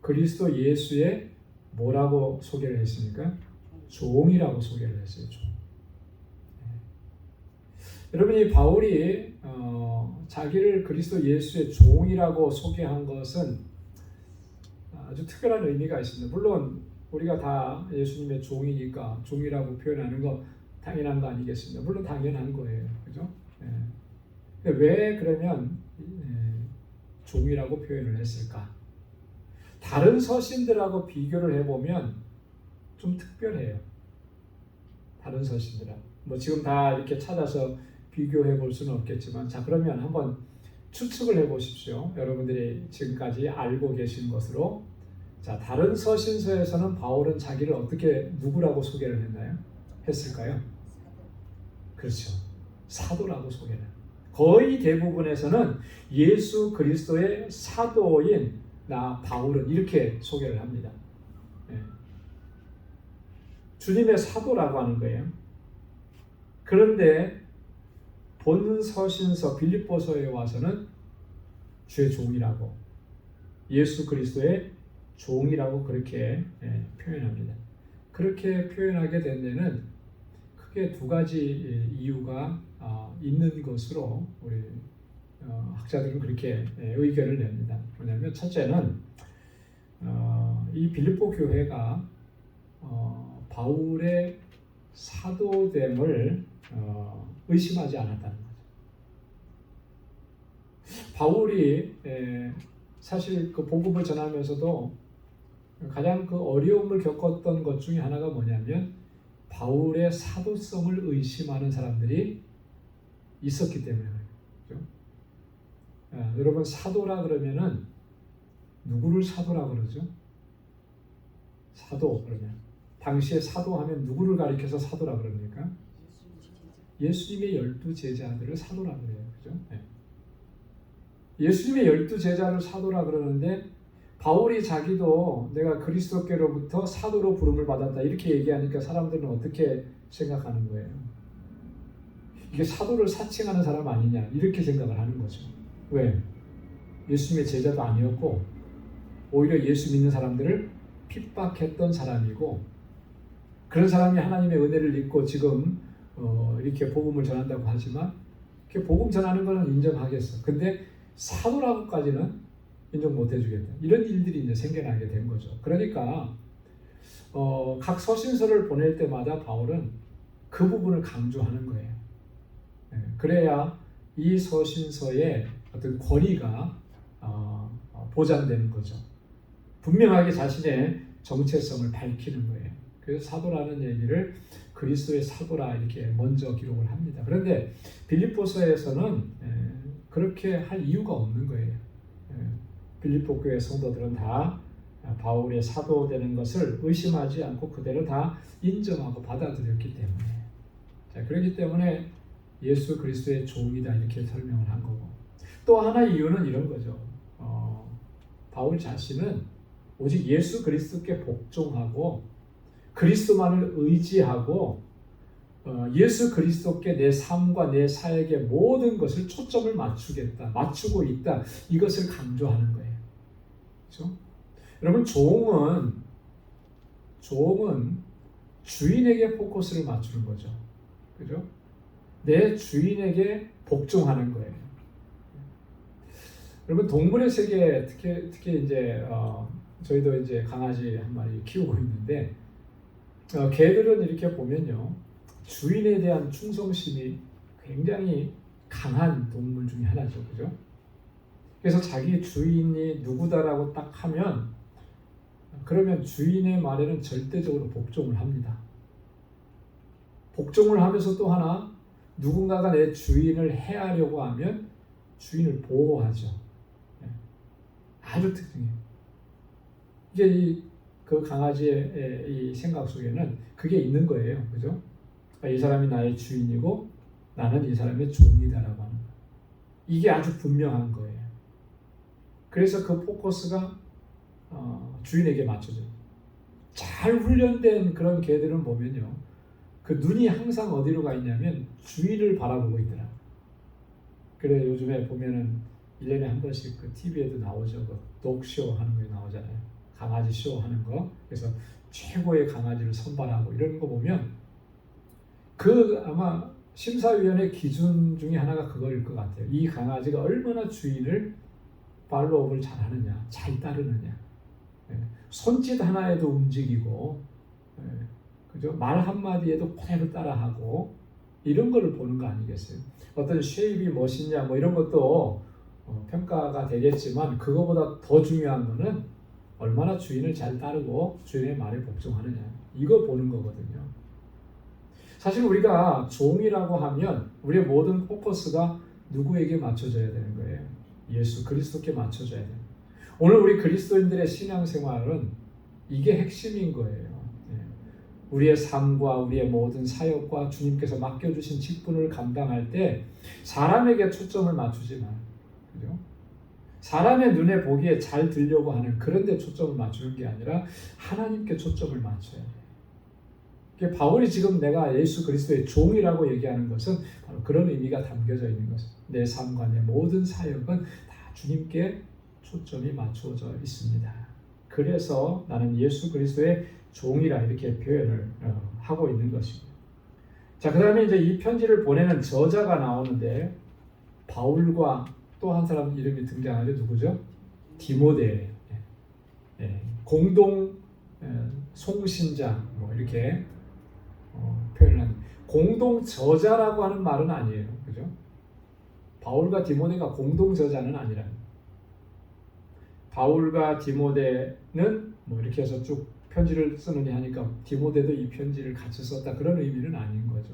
그리스도 예수의 뭐라고 소개를 했습니까? 종이라고 소개를 했어요. 종. 여러분이 바울이 자기를 그리스도 예수의 종이라고 소개한 것은 아주 특별한 의미가 있습니다. 물론 우리가 다 예수님의 종이니까 종이라고 표현하는 거 당연한 거 아니겠습니까? 물론 당연한 거예요. 그죠? 왜 그러면 종이라고 표현을 했을까? 다른 서신들하고 비교를 해보면 좀 특별해요. 다른 서신들하고. 뭐 지금 다 이렇게 찾아서 비교해 볼 수는 없겠지만, 자, 그러면 한번 추측을 해 보십시오. 여러분들이 지금까지 알고 계신 것으로. 자, 다른 서신서에서는 바울은 자기를 어떻게 누구라고 소개를 했을까요? 그렇죠. 사도라고 소개를. 거의 대부분에서는 예수 그리스도의 사도인 나 바울은 이렇게 소개를 합니다. 주님의 사도라고 하는 거예요. 그런데 본 서신서 빌립보서에 와서는 주의 종이라고, 예수 그리스도의 종이라고 그렇게 표현합니다. 그렇게 표현하게 된 데는 크게 두 가지 이유가 있는 것으로 우리 학자들은 그렇게 의견을 냅니다. 뭐냐면 첫째는 이 빌립보 교회가 바울의 사도됨을 의심하지 않았다는 거죠. 바울이 사실 그 복음을 전하면서도 가장 그 어려움을 겪었던 것 중에 하나가 뭐냐면 바울의 사도성을 의심하는 사람들이 있었기 때문에 그렇죠. 여러분 사도라 그러면은 누구를 사도라 그러죠? 사도 그러면 당시에 사도하면 누구를 가리켜서 사도라 그럽니까? 예수님의 12제자들을 사도라 그래요. 그죠? 예수님의 12제자를 사도라 그러는데 바울이 자기도 내가 그리스도께로부터 사도로 부름을 받았다 이렇게 얘기하니까 사람들은 어떻게 생각하는 거예요? 이게 사도를 사칭하는 사람 아니냐 이렇게 생각을 하는 거죠. 왜? 예수님의 제자도 아니었고 오히려 예수 믿는 사람들을 핍박했던 사람이고 그런 사람이 하나님의 은혜를 입고 지금 이렇게 복음을 전한다고 하지만 복음 전하는 거는 인정하겠어. 근데 사도라고까지는 인정 못 해주겠다. 이런 일들이 이제 생겨나게 된 거죠. 그러니까 각 서신서를 보낼 때마다 바울은 그 부분을 강조하는 거예요. 그래야 이 서신서의 어떤 권위가 보장되는 거죠. 분명하게 자신의 정체성을 밝히는 거예요. 그래서 사도라는 얘기를 그리스도의 사도라 이렇게 먼저 기록을 합니다. 그런데 빌립보서에서는 그렇게 할 이유가 없는 거예요. 빌립보 교회 성도들은 다 바울의 사도되는 것을 의심하지 않고 그대로 다 인정하고 받아들였기 때문에, 자, 그렇기 때문에 예수 그리스도의 종이다 이렇게 설명을 한 거고, 또 하나 이유는 이런 거죠. 바울 자신은 오직 예수 그리스도께 복종하고 그리스도만을 의지하고 예수 그리스도께 내 삶과 내 사역의 모든 것을 초점을 맞추고 있다, 이것을 강조하는 거예요. 그렇죠? 여러분, 종은 주인에게 포커스를 맞추는 거죠. 그죠? 내 주인에게 복종하는 거예요. 여러분, 동물의 세계, 특히 이제 저희도 이제 강아지 한 마리 키우고 있는데, 개들은 이렇게 보면요, 주인에 대한 충성심이 굉장히 강한 동물 중에 하나죠. 그죠? 그래서 자기 주인이 누구다라고 딱 하면, 그러면 주인의 말에는 절대적으로 복종을 합니다. 복종을 하면서 또 하나, 누군가가 내 주인을 해하려고 하면 주인을 보호하죠. 아주 특징이에요. 이게 그 강아지의 이 생각 속에는 그게 있는 거예요. 그죠? 이 사람이 나의 주인이고 나는 이 사람의 종이다라고 하는 거예요. 이게 아주 분명한 거예요. 그래서 그 포커스가 주인에게 맞춰져요. 잘 훈련된 그런 개들은 보면요, 그 눈이 항상 어디로 가 있냐면 주인을 바라보고 있더라고요. 그래, 요즘에 보면은 1년에 한 번씩 그 TV에도 나오죠. 그 독쇼 하는 거 나오잖아요. 강아지 쇼 하는 거. 그래서 최고의 강아지를 선발하고 이런 거 보면 그 아마 심사위원의 기준 중에 하나가 그거일 것 같아요. 이 강아지가 얼마나 주인을 팔로우업을 잘하느냐, 잘 따르느냐. 손짓 하나에도 움직이고, 그죠? 말 한마디에도 그대로 따라하고, 이런 거를 보는 거 아니겠어요? 어떤 쉐입이 멋있냐, 뭐 이런 것도 평가가 되겠지만, 그거보다 더 중요한 거는 얼마나 주인을 잘 따르고 주인의 말에 복종하느냐, 이거 보는 거거든요. 사실 우리가 종이라고 하면 우리의 모든 포커스가 누구에게 맞춰져야 되는 거예요? 예수 그리스도께 맞춰져야 돼요. 오늘 우리 그리스도인들의 신앙생활은 이게 핵심인 거예요. 우리의 삶과 우리의 모든 사역과 주님께서 맡겨주신 직분을 감당할 때 사람에게 초점을 맞추지 마. 그죠? 사람의 눈에 보기에 잘 들려고 하는 그런 데 초점을 맞추는 게 아니라 하나님께 초점을 맞춰야 돼요. 바울이 지금 내가 예수 그리스도의 종이라고 얘기하는 것은 바로 그런 의미가 담겨져 있는 것입니다. 내 삶과 내 모든 사역은 다 주님께 초점이 맞춰져 있습니다. 그래서 나는 예수 그리스도의 종이라 이렇게 표현을 하고 있는 것입니다. 자, 그 다음에 이제 이 편지를 보내는 저자가 나오는데, 바울과 또 한 사람 이름이 등장하죠. 누구죠? 디모데. 공동 송신자, 뭐 이렇게 표현한, 공동 저자라고 하는 말은 아니에요. 그죠? 바울과 디모데가 공동 저자는 아니라, 바울과 디모데는 뭐 이렇게 해서 쭉 편지를 쓰느니 하니까 디모데도 이 편지를 같이 썼다, 그런 의미는 아닌 거죠.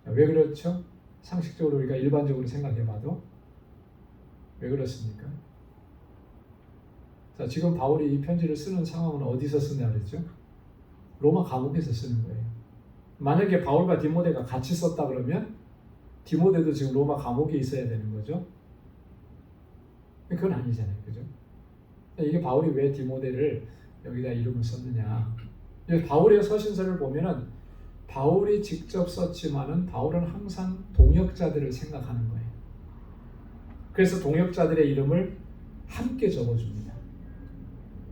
왜 그렇죠? 상식적으로 우리가 일반적으로 생각해봐도 왜 그렇습니까? 자, 지금 바울이 이 편지를 쓰는 상황은 어디서 쓰냐 그랬죠? 로마 감옥에서 쓰는 거예요. 만약에 바울과 디모데가 같이 썼다 그러면 디모데도 지금 로마 감옥에 있어야 되는 거죠. 그건 아니잖아요. 그죠? 이게 바울이 왜 디모데를 여기다 이름을 썼느냐. 바울의 서신서를 보면은 바울이 직접 썼지만은 바울은 항상 동역자들을 생각하는 거예요. 그래서 동역자들의 이름을 함께 적어줍니다.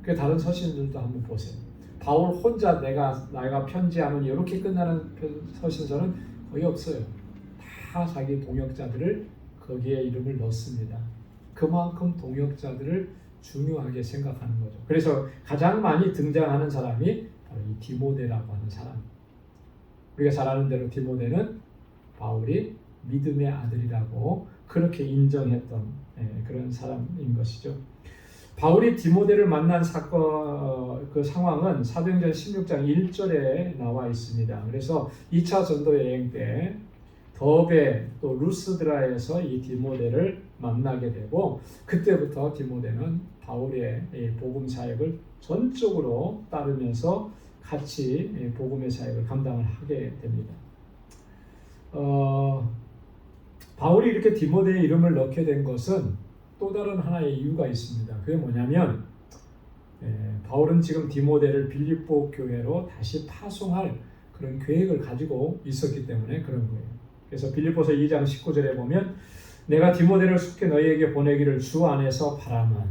그 다른 서신들도 한번 보세요. 바울 혼자 내가 편지하면 이렇게 끝나는 서신서는 거의 없어요. 다 자기 동역자들을 거기에 이름을 넣습니다. 그만큼 동역자들을 중요하게 생각하는 거죠. 그래서 가장 많이 등장하는 사람이 바로 이 디모데라고 하는 사람. 우리가 잘 아는 대로 디모데는 바울이 믿음의 아들이라고 그렇게 인정했던 그런 사람인 것이죠. 바울이 디모데를 만난 사건, 그 상황은 사도행전 16장 1절에 나와 있습니다. 그래서 2차 전도 여행 때 더베 또 루스드라에서 이 디모데를 만나게 되고, 그때부터 디모데는 바울의 복음 사역을 전적으로 따르면서 같이 복음의 사역을 감당을 하게 됩니다. 바울이 이렇게 디모데의 이름을 넣게 된 것은 또 다른 하나의 이유가 있습니다. 그게 뭐냐면 바울은 지금 디모데를 빌립보 교회로 다시 파송할 그런 계획을 가지고 있었기 때문에 그런 거예요. 그래서 빌립보서 2장 19절에 보면 내가 디모데를 속히 너희에게 보내기를 주 안에서 바라만,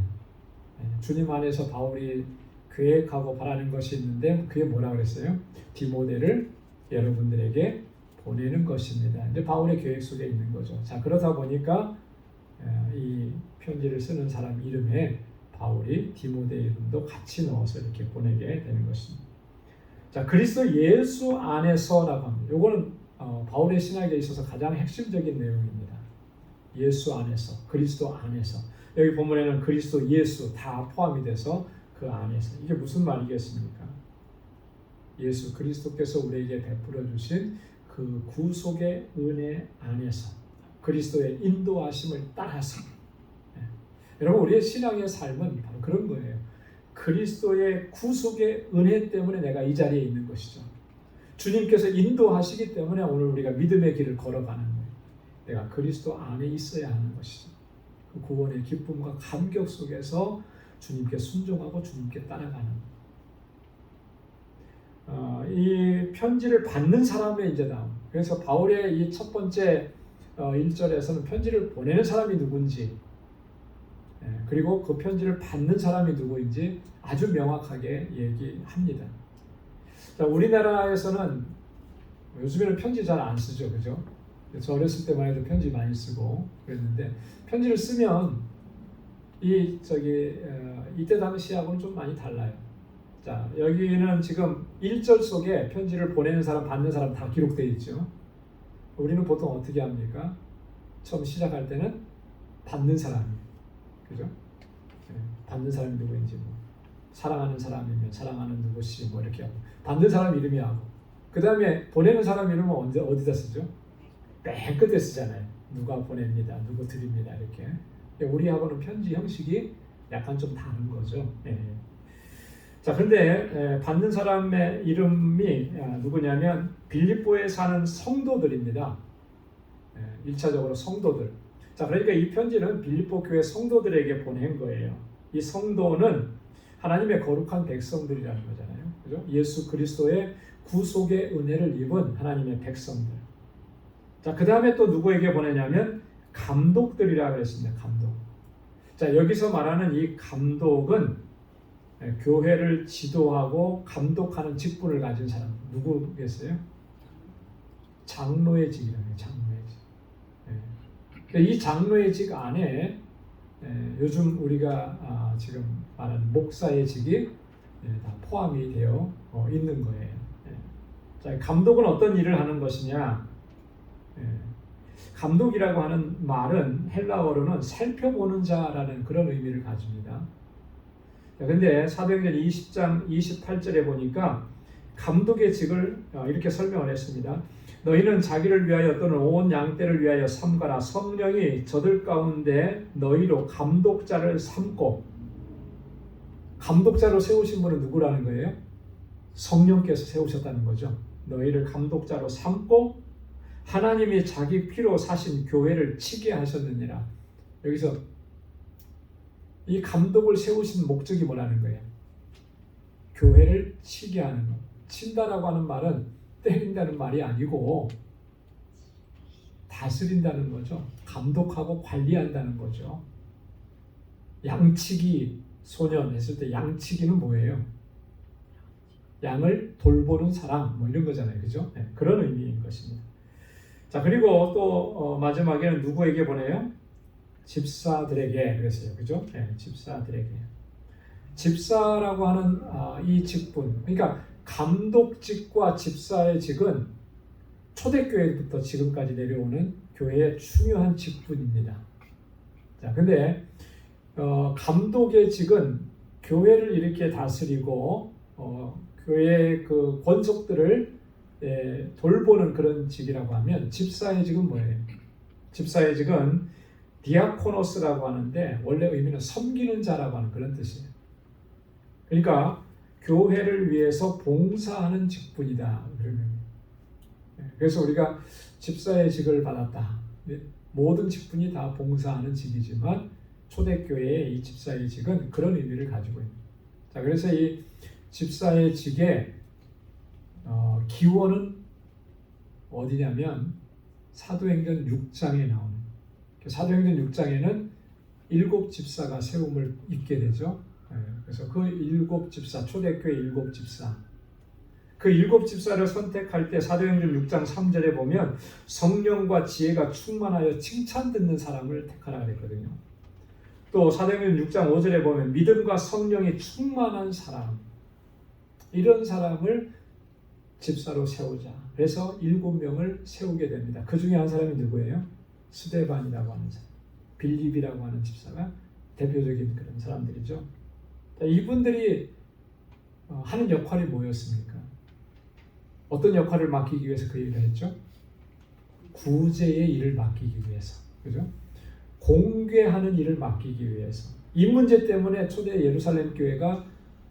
주님 안에서 바울이 계획하고 바라는 것이 있는데 그게 뭐라 그랬어요? 디모데를 여러분들에게 보내는 것입니다. 이제 바울의 계획 속에 있는 거죠. 자, 그러다 보니까 이 편지를 쓰는 사람 이름에 바울이 디모데 이름도 같이 넣어서 이렇게 보내게 되는 것입니다. 자, 그리스도 예수 안에서라고 합니다. 이거는 바울의 신학에 있어서 가장 핵심적인 내용입니다. 예수 안에서, 그리스도 안에서. 여기 본문에는 그리스도 예수 다 포함이 돼서 그 안에서. 이게 무슨 말이겠습니까? 예수 그리스도께서 우리에게 베풀어 주신 그 구속의 은혜 안에서, 그리스도의 인도하심을 따라서. 여러분, 우리의 신앙의 삶은 바로 그런 거예요. 그리스도의 구속의 은혜 때문에 내가 이 자리에 있는 것이죠. 주님께서 인도하시기 때문에 오늘 우리가 믿음의 길을 걸어가는 거예요. 내가 그리스도 안에 있어야 하는 것이죠. 그 구원의 기쁨과 감격 속에서 주님께 순종하고 주님께 따라가는 이 편지를 받는 사람의 이제 나옴. 그래서 바울의 이 첫 번째 1절에서는 편지를 보내는 사람이 누군지, 그리고 그 편지를 받는 사람이 누구인지 아주 명확하게 얘기합니다. 자, 우리나라에서는 요즘에는 편지 잘 안 쓰죠, 그죠? 저 어렸을 때만 해도 편지 많이 쓰고 그랬는데, 편지를 쓰면 이때 당시하고는 좀 많이 달라요. 자, 여기는 지금 1절 속에 편지를 보내는 사람, 받는 사람 다 기록되어 있죠. 우리는 보통 어떻게 합니까? 처음 시작할 때는 받는 사람이, 그죠? 받는 사람이 누구인지, 사랑하는 사람이면 사랑하는 누구시 이렇게 하고, 받는 사람 이름이 하고, 그 다음에 보내는 사람 이름은 어디다 쓰죠? 맨 끝에 쓰잖아요. 누가 보냅니다, 누구 드립니다, 이렇게. 우리하고는 편지 형식이 약간 좀 다른 거죠. 자, 근데 받는 사람의 이름이 누구냐면 빌립보에 사는 성도들입니다. 1차적으로 성도들. 자, 그러니까 이 편지는 빌립보 교회 성도들에게 보낸 거예요. 이 성도는 하나님의 거룩한 백성들이라는 거잖아요. 그죠? 예수 그리스도의 구속의 은혜를 입은 하나님의 백성들. 자, 그 다음에 또 누구에게 보내냐면 감독들이라고 했습니다. 감독. 자, 여기서 말하는 이 감독은 교회를 지도하고 감독하는 직분을 가진 사람 누구겠어요? 장로의 직이라는, 장로의 직. 이 장로의 직 안에 요즘 우리가 지금 말하는 목사의 직이 다 포함이 되어 있는 거예요. 자, 감독은 어떤 일을 하는 것이냐? 감독이라고 하는 말은 헬라어로는 살펴보는 자라는 그런 의미를 가집니다. 그런데 사도행전 20장 28절에 보니까 감독의 직을 이렇게 설명을 했습니다. 너희는 자기를 위하여 또는 온 양떼를 위하여 삼가라. 성령이 저들 가운데 너희로 감독자를 삼고. 감독자로 세우신 분은 누구라는 거예요? 성령께서 세우셨다는 거죠. 너희를 감독자로 삼고 하나님이 자기 피로 사신 교회를 치게 하셨느니라. 여기서 이 감독을 세우신 목적이 뭐라는 거예요? 교회를 치게 하는 것. 친다라고 하는 말은 때린다는 말이 아니고 다스린다는 거죠. 감독하고 관리한다는 거죠. 양치기 소년 했을 때 양치기는 뭐예요? 양을 돌보는 사람, 이런 거잖아요, 그죠? 그런 의미인 것입니다. 자, 그리고 또 마지막에는 누구에게 보내요? 집사들에게 그랬어요, 그죠? 집사들에게. 집사라고 하는 이 직분, 그러니까 감독직과 집사의 직은 초대교회부터 지금까지 내려오는 교회의 중요한 직분입니다. 자, 근데 감독의 직은 교회를 이렇게 다스리고 교회의 그 권속들을 돌보는 그런 직이라고 하면 집사의 직은 뭐예요? 집사의 직은 디아코노스라고 하는데 원래 의미는 섬기는 자라고 하는 그런 뜻이에요. 그러니까 교회를 위해서 봉사하는 직분이다. 그래서 우리가 집사의 직을 받았다. 모든 직분이 다 봉사하는 직이지만 초대교회의 이 집사의 직은 그런 의미를 가지고 있습니다. 자, 그래서 이 집사의 직의 기원은 어디냐면 사도행전 6장에 나오는, 사도행전 6장에는 7 집사가 세움을 입게 되죠. 그래서 그 7 집사, 초대교회 7 집사, 그 7 집사를 선택할 때 사도행전 6장 3절에 보면 성령과 지혜가 충만하여 칭찬 듣는 사람을 택하라 그랬거든요. 또 사도행전 6장 5절에 보면 믿음과 성령이 충만한 사람, 이런 사람을 집사로 세우자. 그래서 7명을 세우게 됩니다. 그 중에 한 사람이 누구예요? 스데반이라고 하는 사람, 빌립이라고 하는 집사가 대표적인 그런 사람들이죠. 자, 이분들이 하는 역할이 뭐였습니까? 어떤 역할을 맡기기 위해서 그 일을 했죠? 구제의 일을 맡기기 위해서, 그죠? 공개하는 일을 맡기기 위해서. 이 문제 때문에 초대 예루살렘 교회가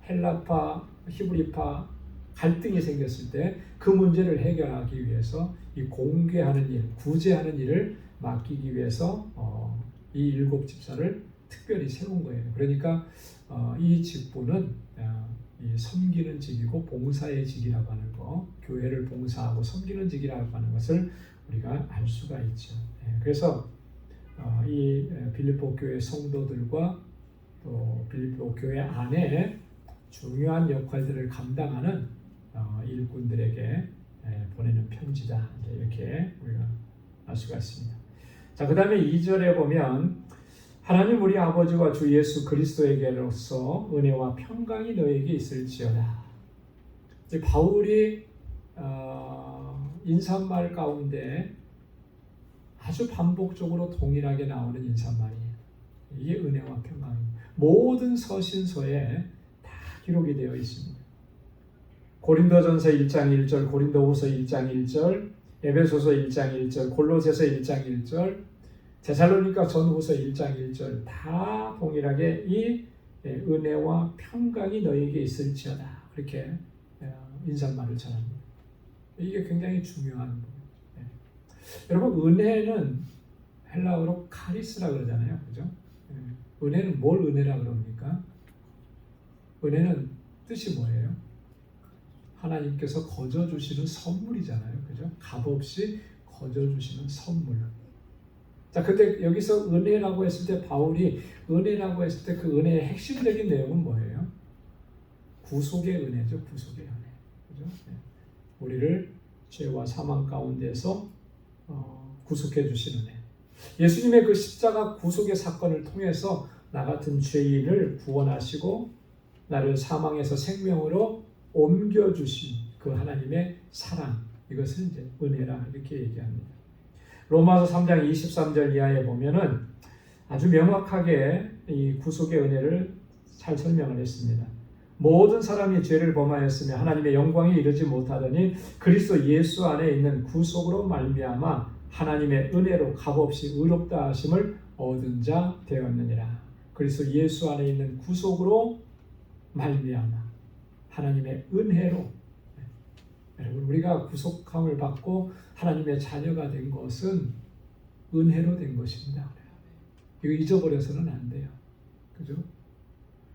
헬라파, 히브리파 갈등이 생겼을 때 그 문제를 해결하기 위해서 이 공개하는 일, 구제하는 일을 맡기기 위해서 이 7 집사를 특별히 세운 거예요. 그러니까 이 직분은 이 섬기는 직이고 봉사의 직이라고 하는 거, 교회를 봉사하고 섬기는 직이라고 하는 것을 우리가 알 수가 있죠. 그래서 이 빌립보 교회 성도들과 또 빌립보 교회 안에 중요한 역할들을 감당하는 일꾼들에게 보내는 편지다. 이렇게 우리가 알 수가 있습니다. 자, 그 다음에 2절에 보면 하나님 우리 아버지와 주 예수 그리스도에게로서 은혜와 평강이 너에게 있을지어다. 바울이 인사말 가운데 아주 반복적으로 동일하게 나오는 인사말이에요. 이게 은혜와 평강입니다. 모든 서신서에 다 기록이 되어 있습니다. 고린도전서 1장 1절, 고린도후서 1장 1절, 에베소서 1장 1절, 골로새서 1장 1절, 데살로니가 전후서 1장 1절 다 동일하게 이 은혜와 평강이 너에게 있을지어다. 그렇게 인사말을 전합니다. 이게 굉장히 중요한 부분이에요. 여러분, 은혜는 헬라어로 카리스라 그러잖아요. 그죠? 은혜는 뭘 은혜라 그럽니까? 은혜는 뜻이 뭐예요? 하나님께서 거저 주시는 선물이잖아요. 그죠? 값없이 거저 주시는 선물. 자, 근데 여기서 은혜라고 했을 때 바울이 은혜라고 했을 때 그 은혜의 핵심적인 내용은 뭐예요? 구속의 은혜죠. 구속의 은혜. 그죠? 우리를 죄와 사망 가운데서 구속해 주신 은혜. 예수님의 그 십자가 구속의 사건을 통해서 나 같은 죄인을 구원하시고 나를 사망에서 생명으로 옮겨주신 그 하나님의 사랑, 이것을 이제 은혜라 이렇게 얘기합니다. 로마서 3장 23절 이하에 보면은 아주 명확하게 이 구속의 은혜를 잘 설명을 했습니다. 모든 사람이 죄를 범하였으며 하나님의 영광에 이르지 못하더니 그리스도 예수 안에 있는 구속으로 말미암아 하나님의 은혜로 값없이 의롭다 하심을 얻은 자 되었느니라. 그리스도 예수 안에 있는 구속으로 말미암아 하나님의 은혜로. 여러분, 우리가 구속함을 받고 하나님의 자녀가 된 것은 은혜로 된 것입니다. 이거 잊어버려서는 안 돼요. 그죠?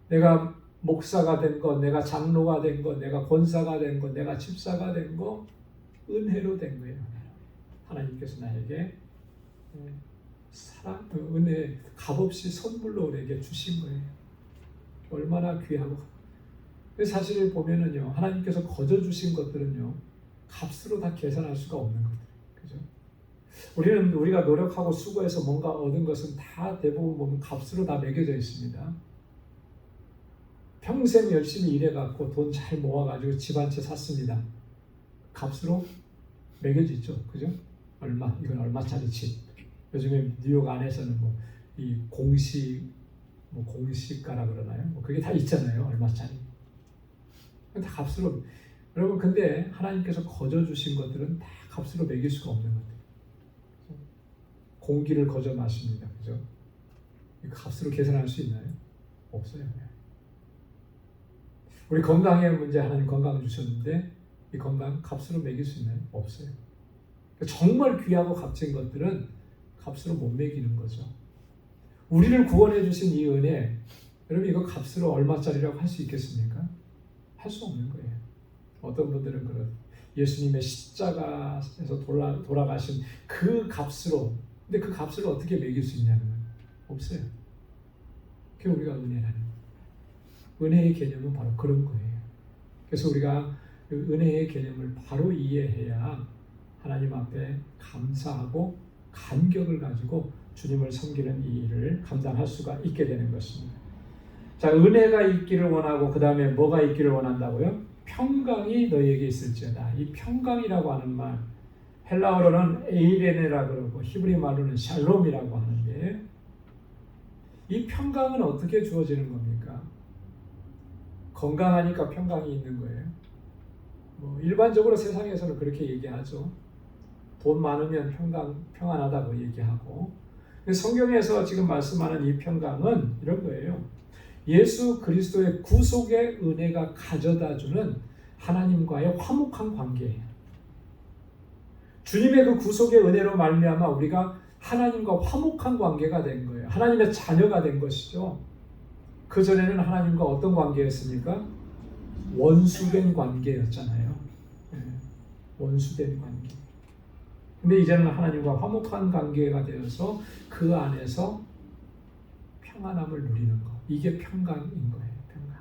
내가 목사가 된 것, 내가 장로가 된 것, 내가 권사가 된 것, 내가 집사가 된 것, 은혜로 된 거예요. 하나님께서 나에게 사랑, 은혜, 값없이 선물로 우리에게 주신 거예요. 얼마나 귀하고. 사실 보면은요, 하나님께서 거저 주신 것들은요, 값으로 다 계산할 수가 없는 것들, 그죠? 우리가 노력하고 수고해서 뭔가 얻은 것은 다 대부분 보면 값으로 다 매겨져 있습니다. 평생 열심히 일해갖고 돈 잘 모아가지고 집 한 채 샀습니다. 값으로 매겨지죠, 그죠? 얼마, 이건 얼마짜리 집. 요즘에 뉴욕 안에서는 뭐 이 공시가라 그러나요? 뭐 그게 다 있잖아요, 얼마짜리. 다 값으로. 여러분, 근데 하나님께서 거저 주신 것들은 다 값으로 매길 수가 없는 것들. 공기를 거저 마십니다, 그죠? 값으로 계산할 수 있나요? 없어요. 우리 건강의 문제, 하나님 건강을 주셨는데 이 건강 값으로 매길 수 있나요? 없어요. 정말 귀하고 값진 것들은 값으로 못 매기는 거죠. 우리를 구원해 주신 이 은혜, 여러분 이거 값으로 얼마짜리라고 할 수 있겠습니까? 할 수 없는 거예요. 어떤 분들은 그런 예수님의 십자가에서 돌아가신 그 값으로, 근데 그 값을 어떻게 매길 수 있냐는 거예요. 없어요. 그게 우리가 은혜라는 거예요. 은혜의 개념은 바로 그런 거예요. 그래서 우리가 그 은혜의 개념을 바로 이해해야 하나님 앞에 감사하고 감격을 가지고 주님을 섬기는 이 일을 감당할 수가 있게 되는 것입니다. 자, 은혜가 있기를 원하고 그 다음에 뭐가 있기를 원한다고요? 평강이 너희에게 있을지어다. 이 평강이라고 하는 말, 헬라어로는 에이레네라고 그러고 히브리 말로는 샬롬이라고 하는데, 이 평강은 어떻게 주어지는 겁니까? 건강하니까 평강이 있는 거예요. 뭐 일반적으로 세상에서는 그렇게 얘기하죠. 돈 많으면 평안하다고 얘기하고, 성경에서 지금 말씀하는 이 평강은 이런 거예요. 예수 그리스도의 구속의 은혜가 가져다주는 하나님과의 화목한 관계예요. 주님의 그 구속의 은혜로 말미암아 우리가 하나님과 화목한 관계가 된 거예요. 하나님의 자녀가 된 것이죠. 그전에는 하나님과 어떤 관계였습니까? 원수된 관계였잖아요. 원수된 관계. 근데 이제는 하나님과 화목한 관계가 되어서 그 안에서 평안함을 누리는 것. 이게 평강인 거예요. 평강.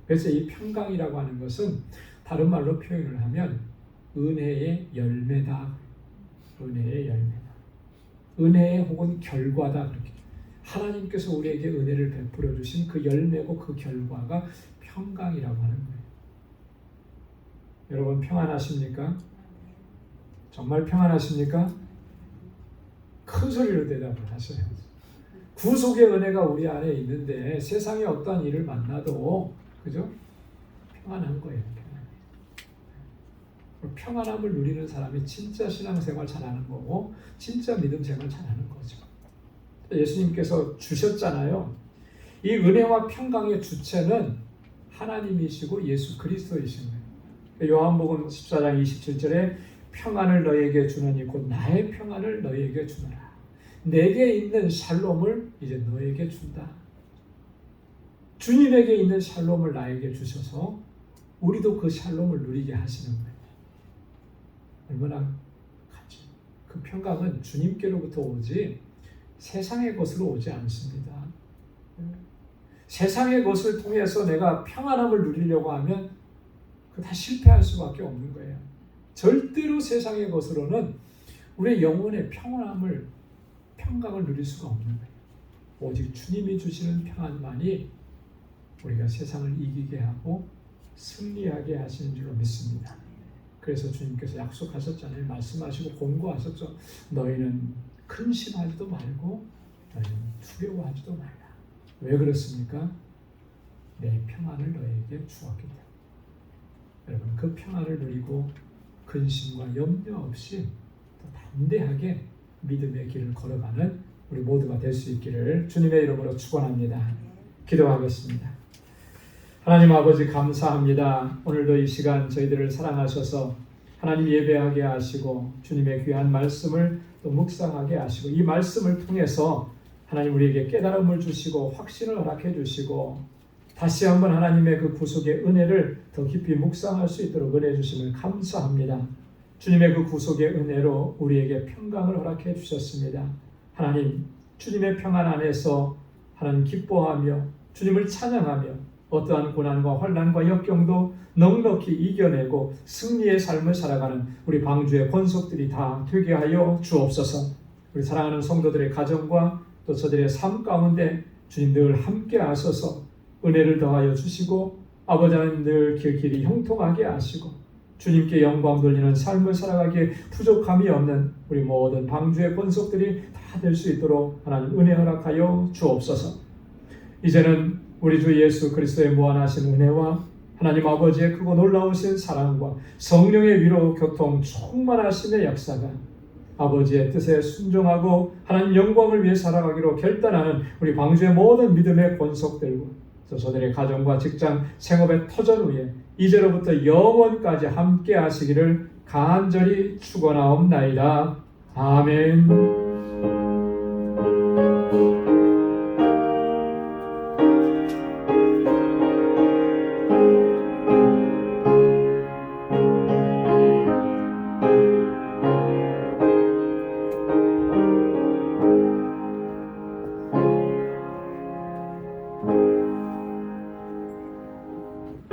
그래서 이 평강이라고 하는 것은 다른 말로 표현을 하면 은혜의 열매다. 은혜의 열매다. 은혜의 혹은 결과다. 그렇게. 하나님께서 우리에게 은혜를 베풀어 주신 그 열매고 그 결과가 평강이라고 하는 거예요. 여러분 평안하십니까? 정말 평안하십니까? 큰 소리로 대답을 하셔요. 구속의 은혜가 우리 안에 있는데 세상에 어떠한 일을 만나도 그죠? 평안한 거예요. 평안함을 누리는 사람이 진짜 신앙생활 잘하는 거고 진짜 믿음 생활 잘하는 거죠. 예수님께서 주셨잖아요. 이 은혜와 평강의 주체는 하나님이시고 예수 그리스도이신 거예요. 요한복음 14장 27절에 평안을 너희에게 주노니 곧 나의 평안을 너희에게 주노라. 내게 있는 샬롬을 이제 너희에게 준다. 주님에게 있는 샬롬을 나에게 주셔서 우리도 그 샬롬을 누리게 하시는 거예요. 얼마나 같이. 그 평강은 주님께로부터 오지 세상의 것으로 오지 않습니다. 세상의 것을 통해서 내가 평안함을 누리려고 하면 그 다 실패할 수밖에 없는 거예요. 절대로 세상의 것으로는 우리의 영혼의 평안함을 평강을 누릴 수가 없는 거예요. 오직 주님이 주시는 평안만이 우리가 세상을 이기게 하고 승리하게 하시는 줄로 믿습니다. 그래서 주님께서 약속하셨잖아요. 말씀하시고 공고하셨죠. 너희는 근심하지도 말고 너희는 두려워하지도 말라. 왜 그렇습니까? 내 평안을 너희에게 주었기 때문에. 여러분 그 평안을 누리고 근심과 염려 없이 더 담대하게 믿음의 길을 걸어가는 우리 모두가 될 수 있기를 주님의 이름으로 축원합니다. 기도하겠습니다. 하나님 아버지 감사합니다. 오늘도 이 시간 저희들을 사랑하셔서 하나님 예배하게 하시고 주님의 귀한 말씀을 또 묵상하게 하시고 이 말씀을 통해서 하나님 우리에게 깨달음을 주시고 확신을 허락해 주시고 다시 한번 하나님의 그 구속의 은혜를 더 깊이 묵상할 수 있도록 은혜 주심을 감사합니다. 주님의 그 구속의 은혜로 우리에게 평강을 허락해 주셨습니다. 하나님 주님의 평안 안에서 하나님 기뻐하며 주님을 찬양하며 어떠한 고난과 환난과 역경도 넉넉히 이겨내고 승리의 삶을 살아가는 우리 방주의 권속들이 다 되게 하여 주옵소서. 우리 사랑하는 성도들의 가정과 또 저들의 삶 가운데 주님 늘 함께 하셔서 은혜를 더하여 주시고 아버지 하나님 늘 길길이 형통하게 하시고 주님께 영광 돌리는 삶을 살아가기에 부족함이 없는 우리 모든 방주의 권속들이 다 될 수 있도록 하나님 은혜 허락하여 주옵소서. 이제는 우리 주 예수 그리스도의 무한하신 은혜와 하나님 아버지의 크고 놀라우신 사랑과 성령의 위로 교통 충만하심의 역사가 아버지의 뜻에 순종하고 하나님 영광을 위해 살아가기로 결단하는 우리 방주의 모든 믿음의 권속들과 저들의 가정과 직장, 생업의 터전 위에 이제로부터 영원까지 함께 하시기를 간절히 축원하옵나이다. 아멘.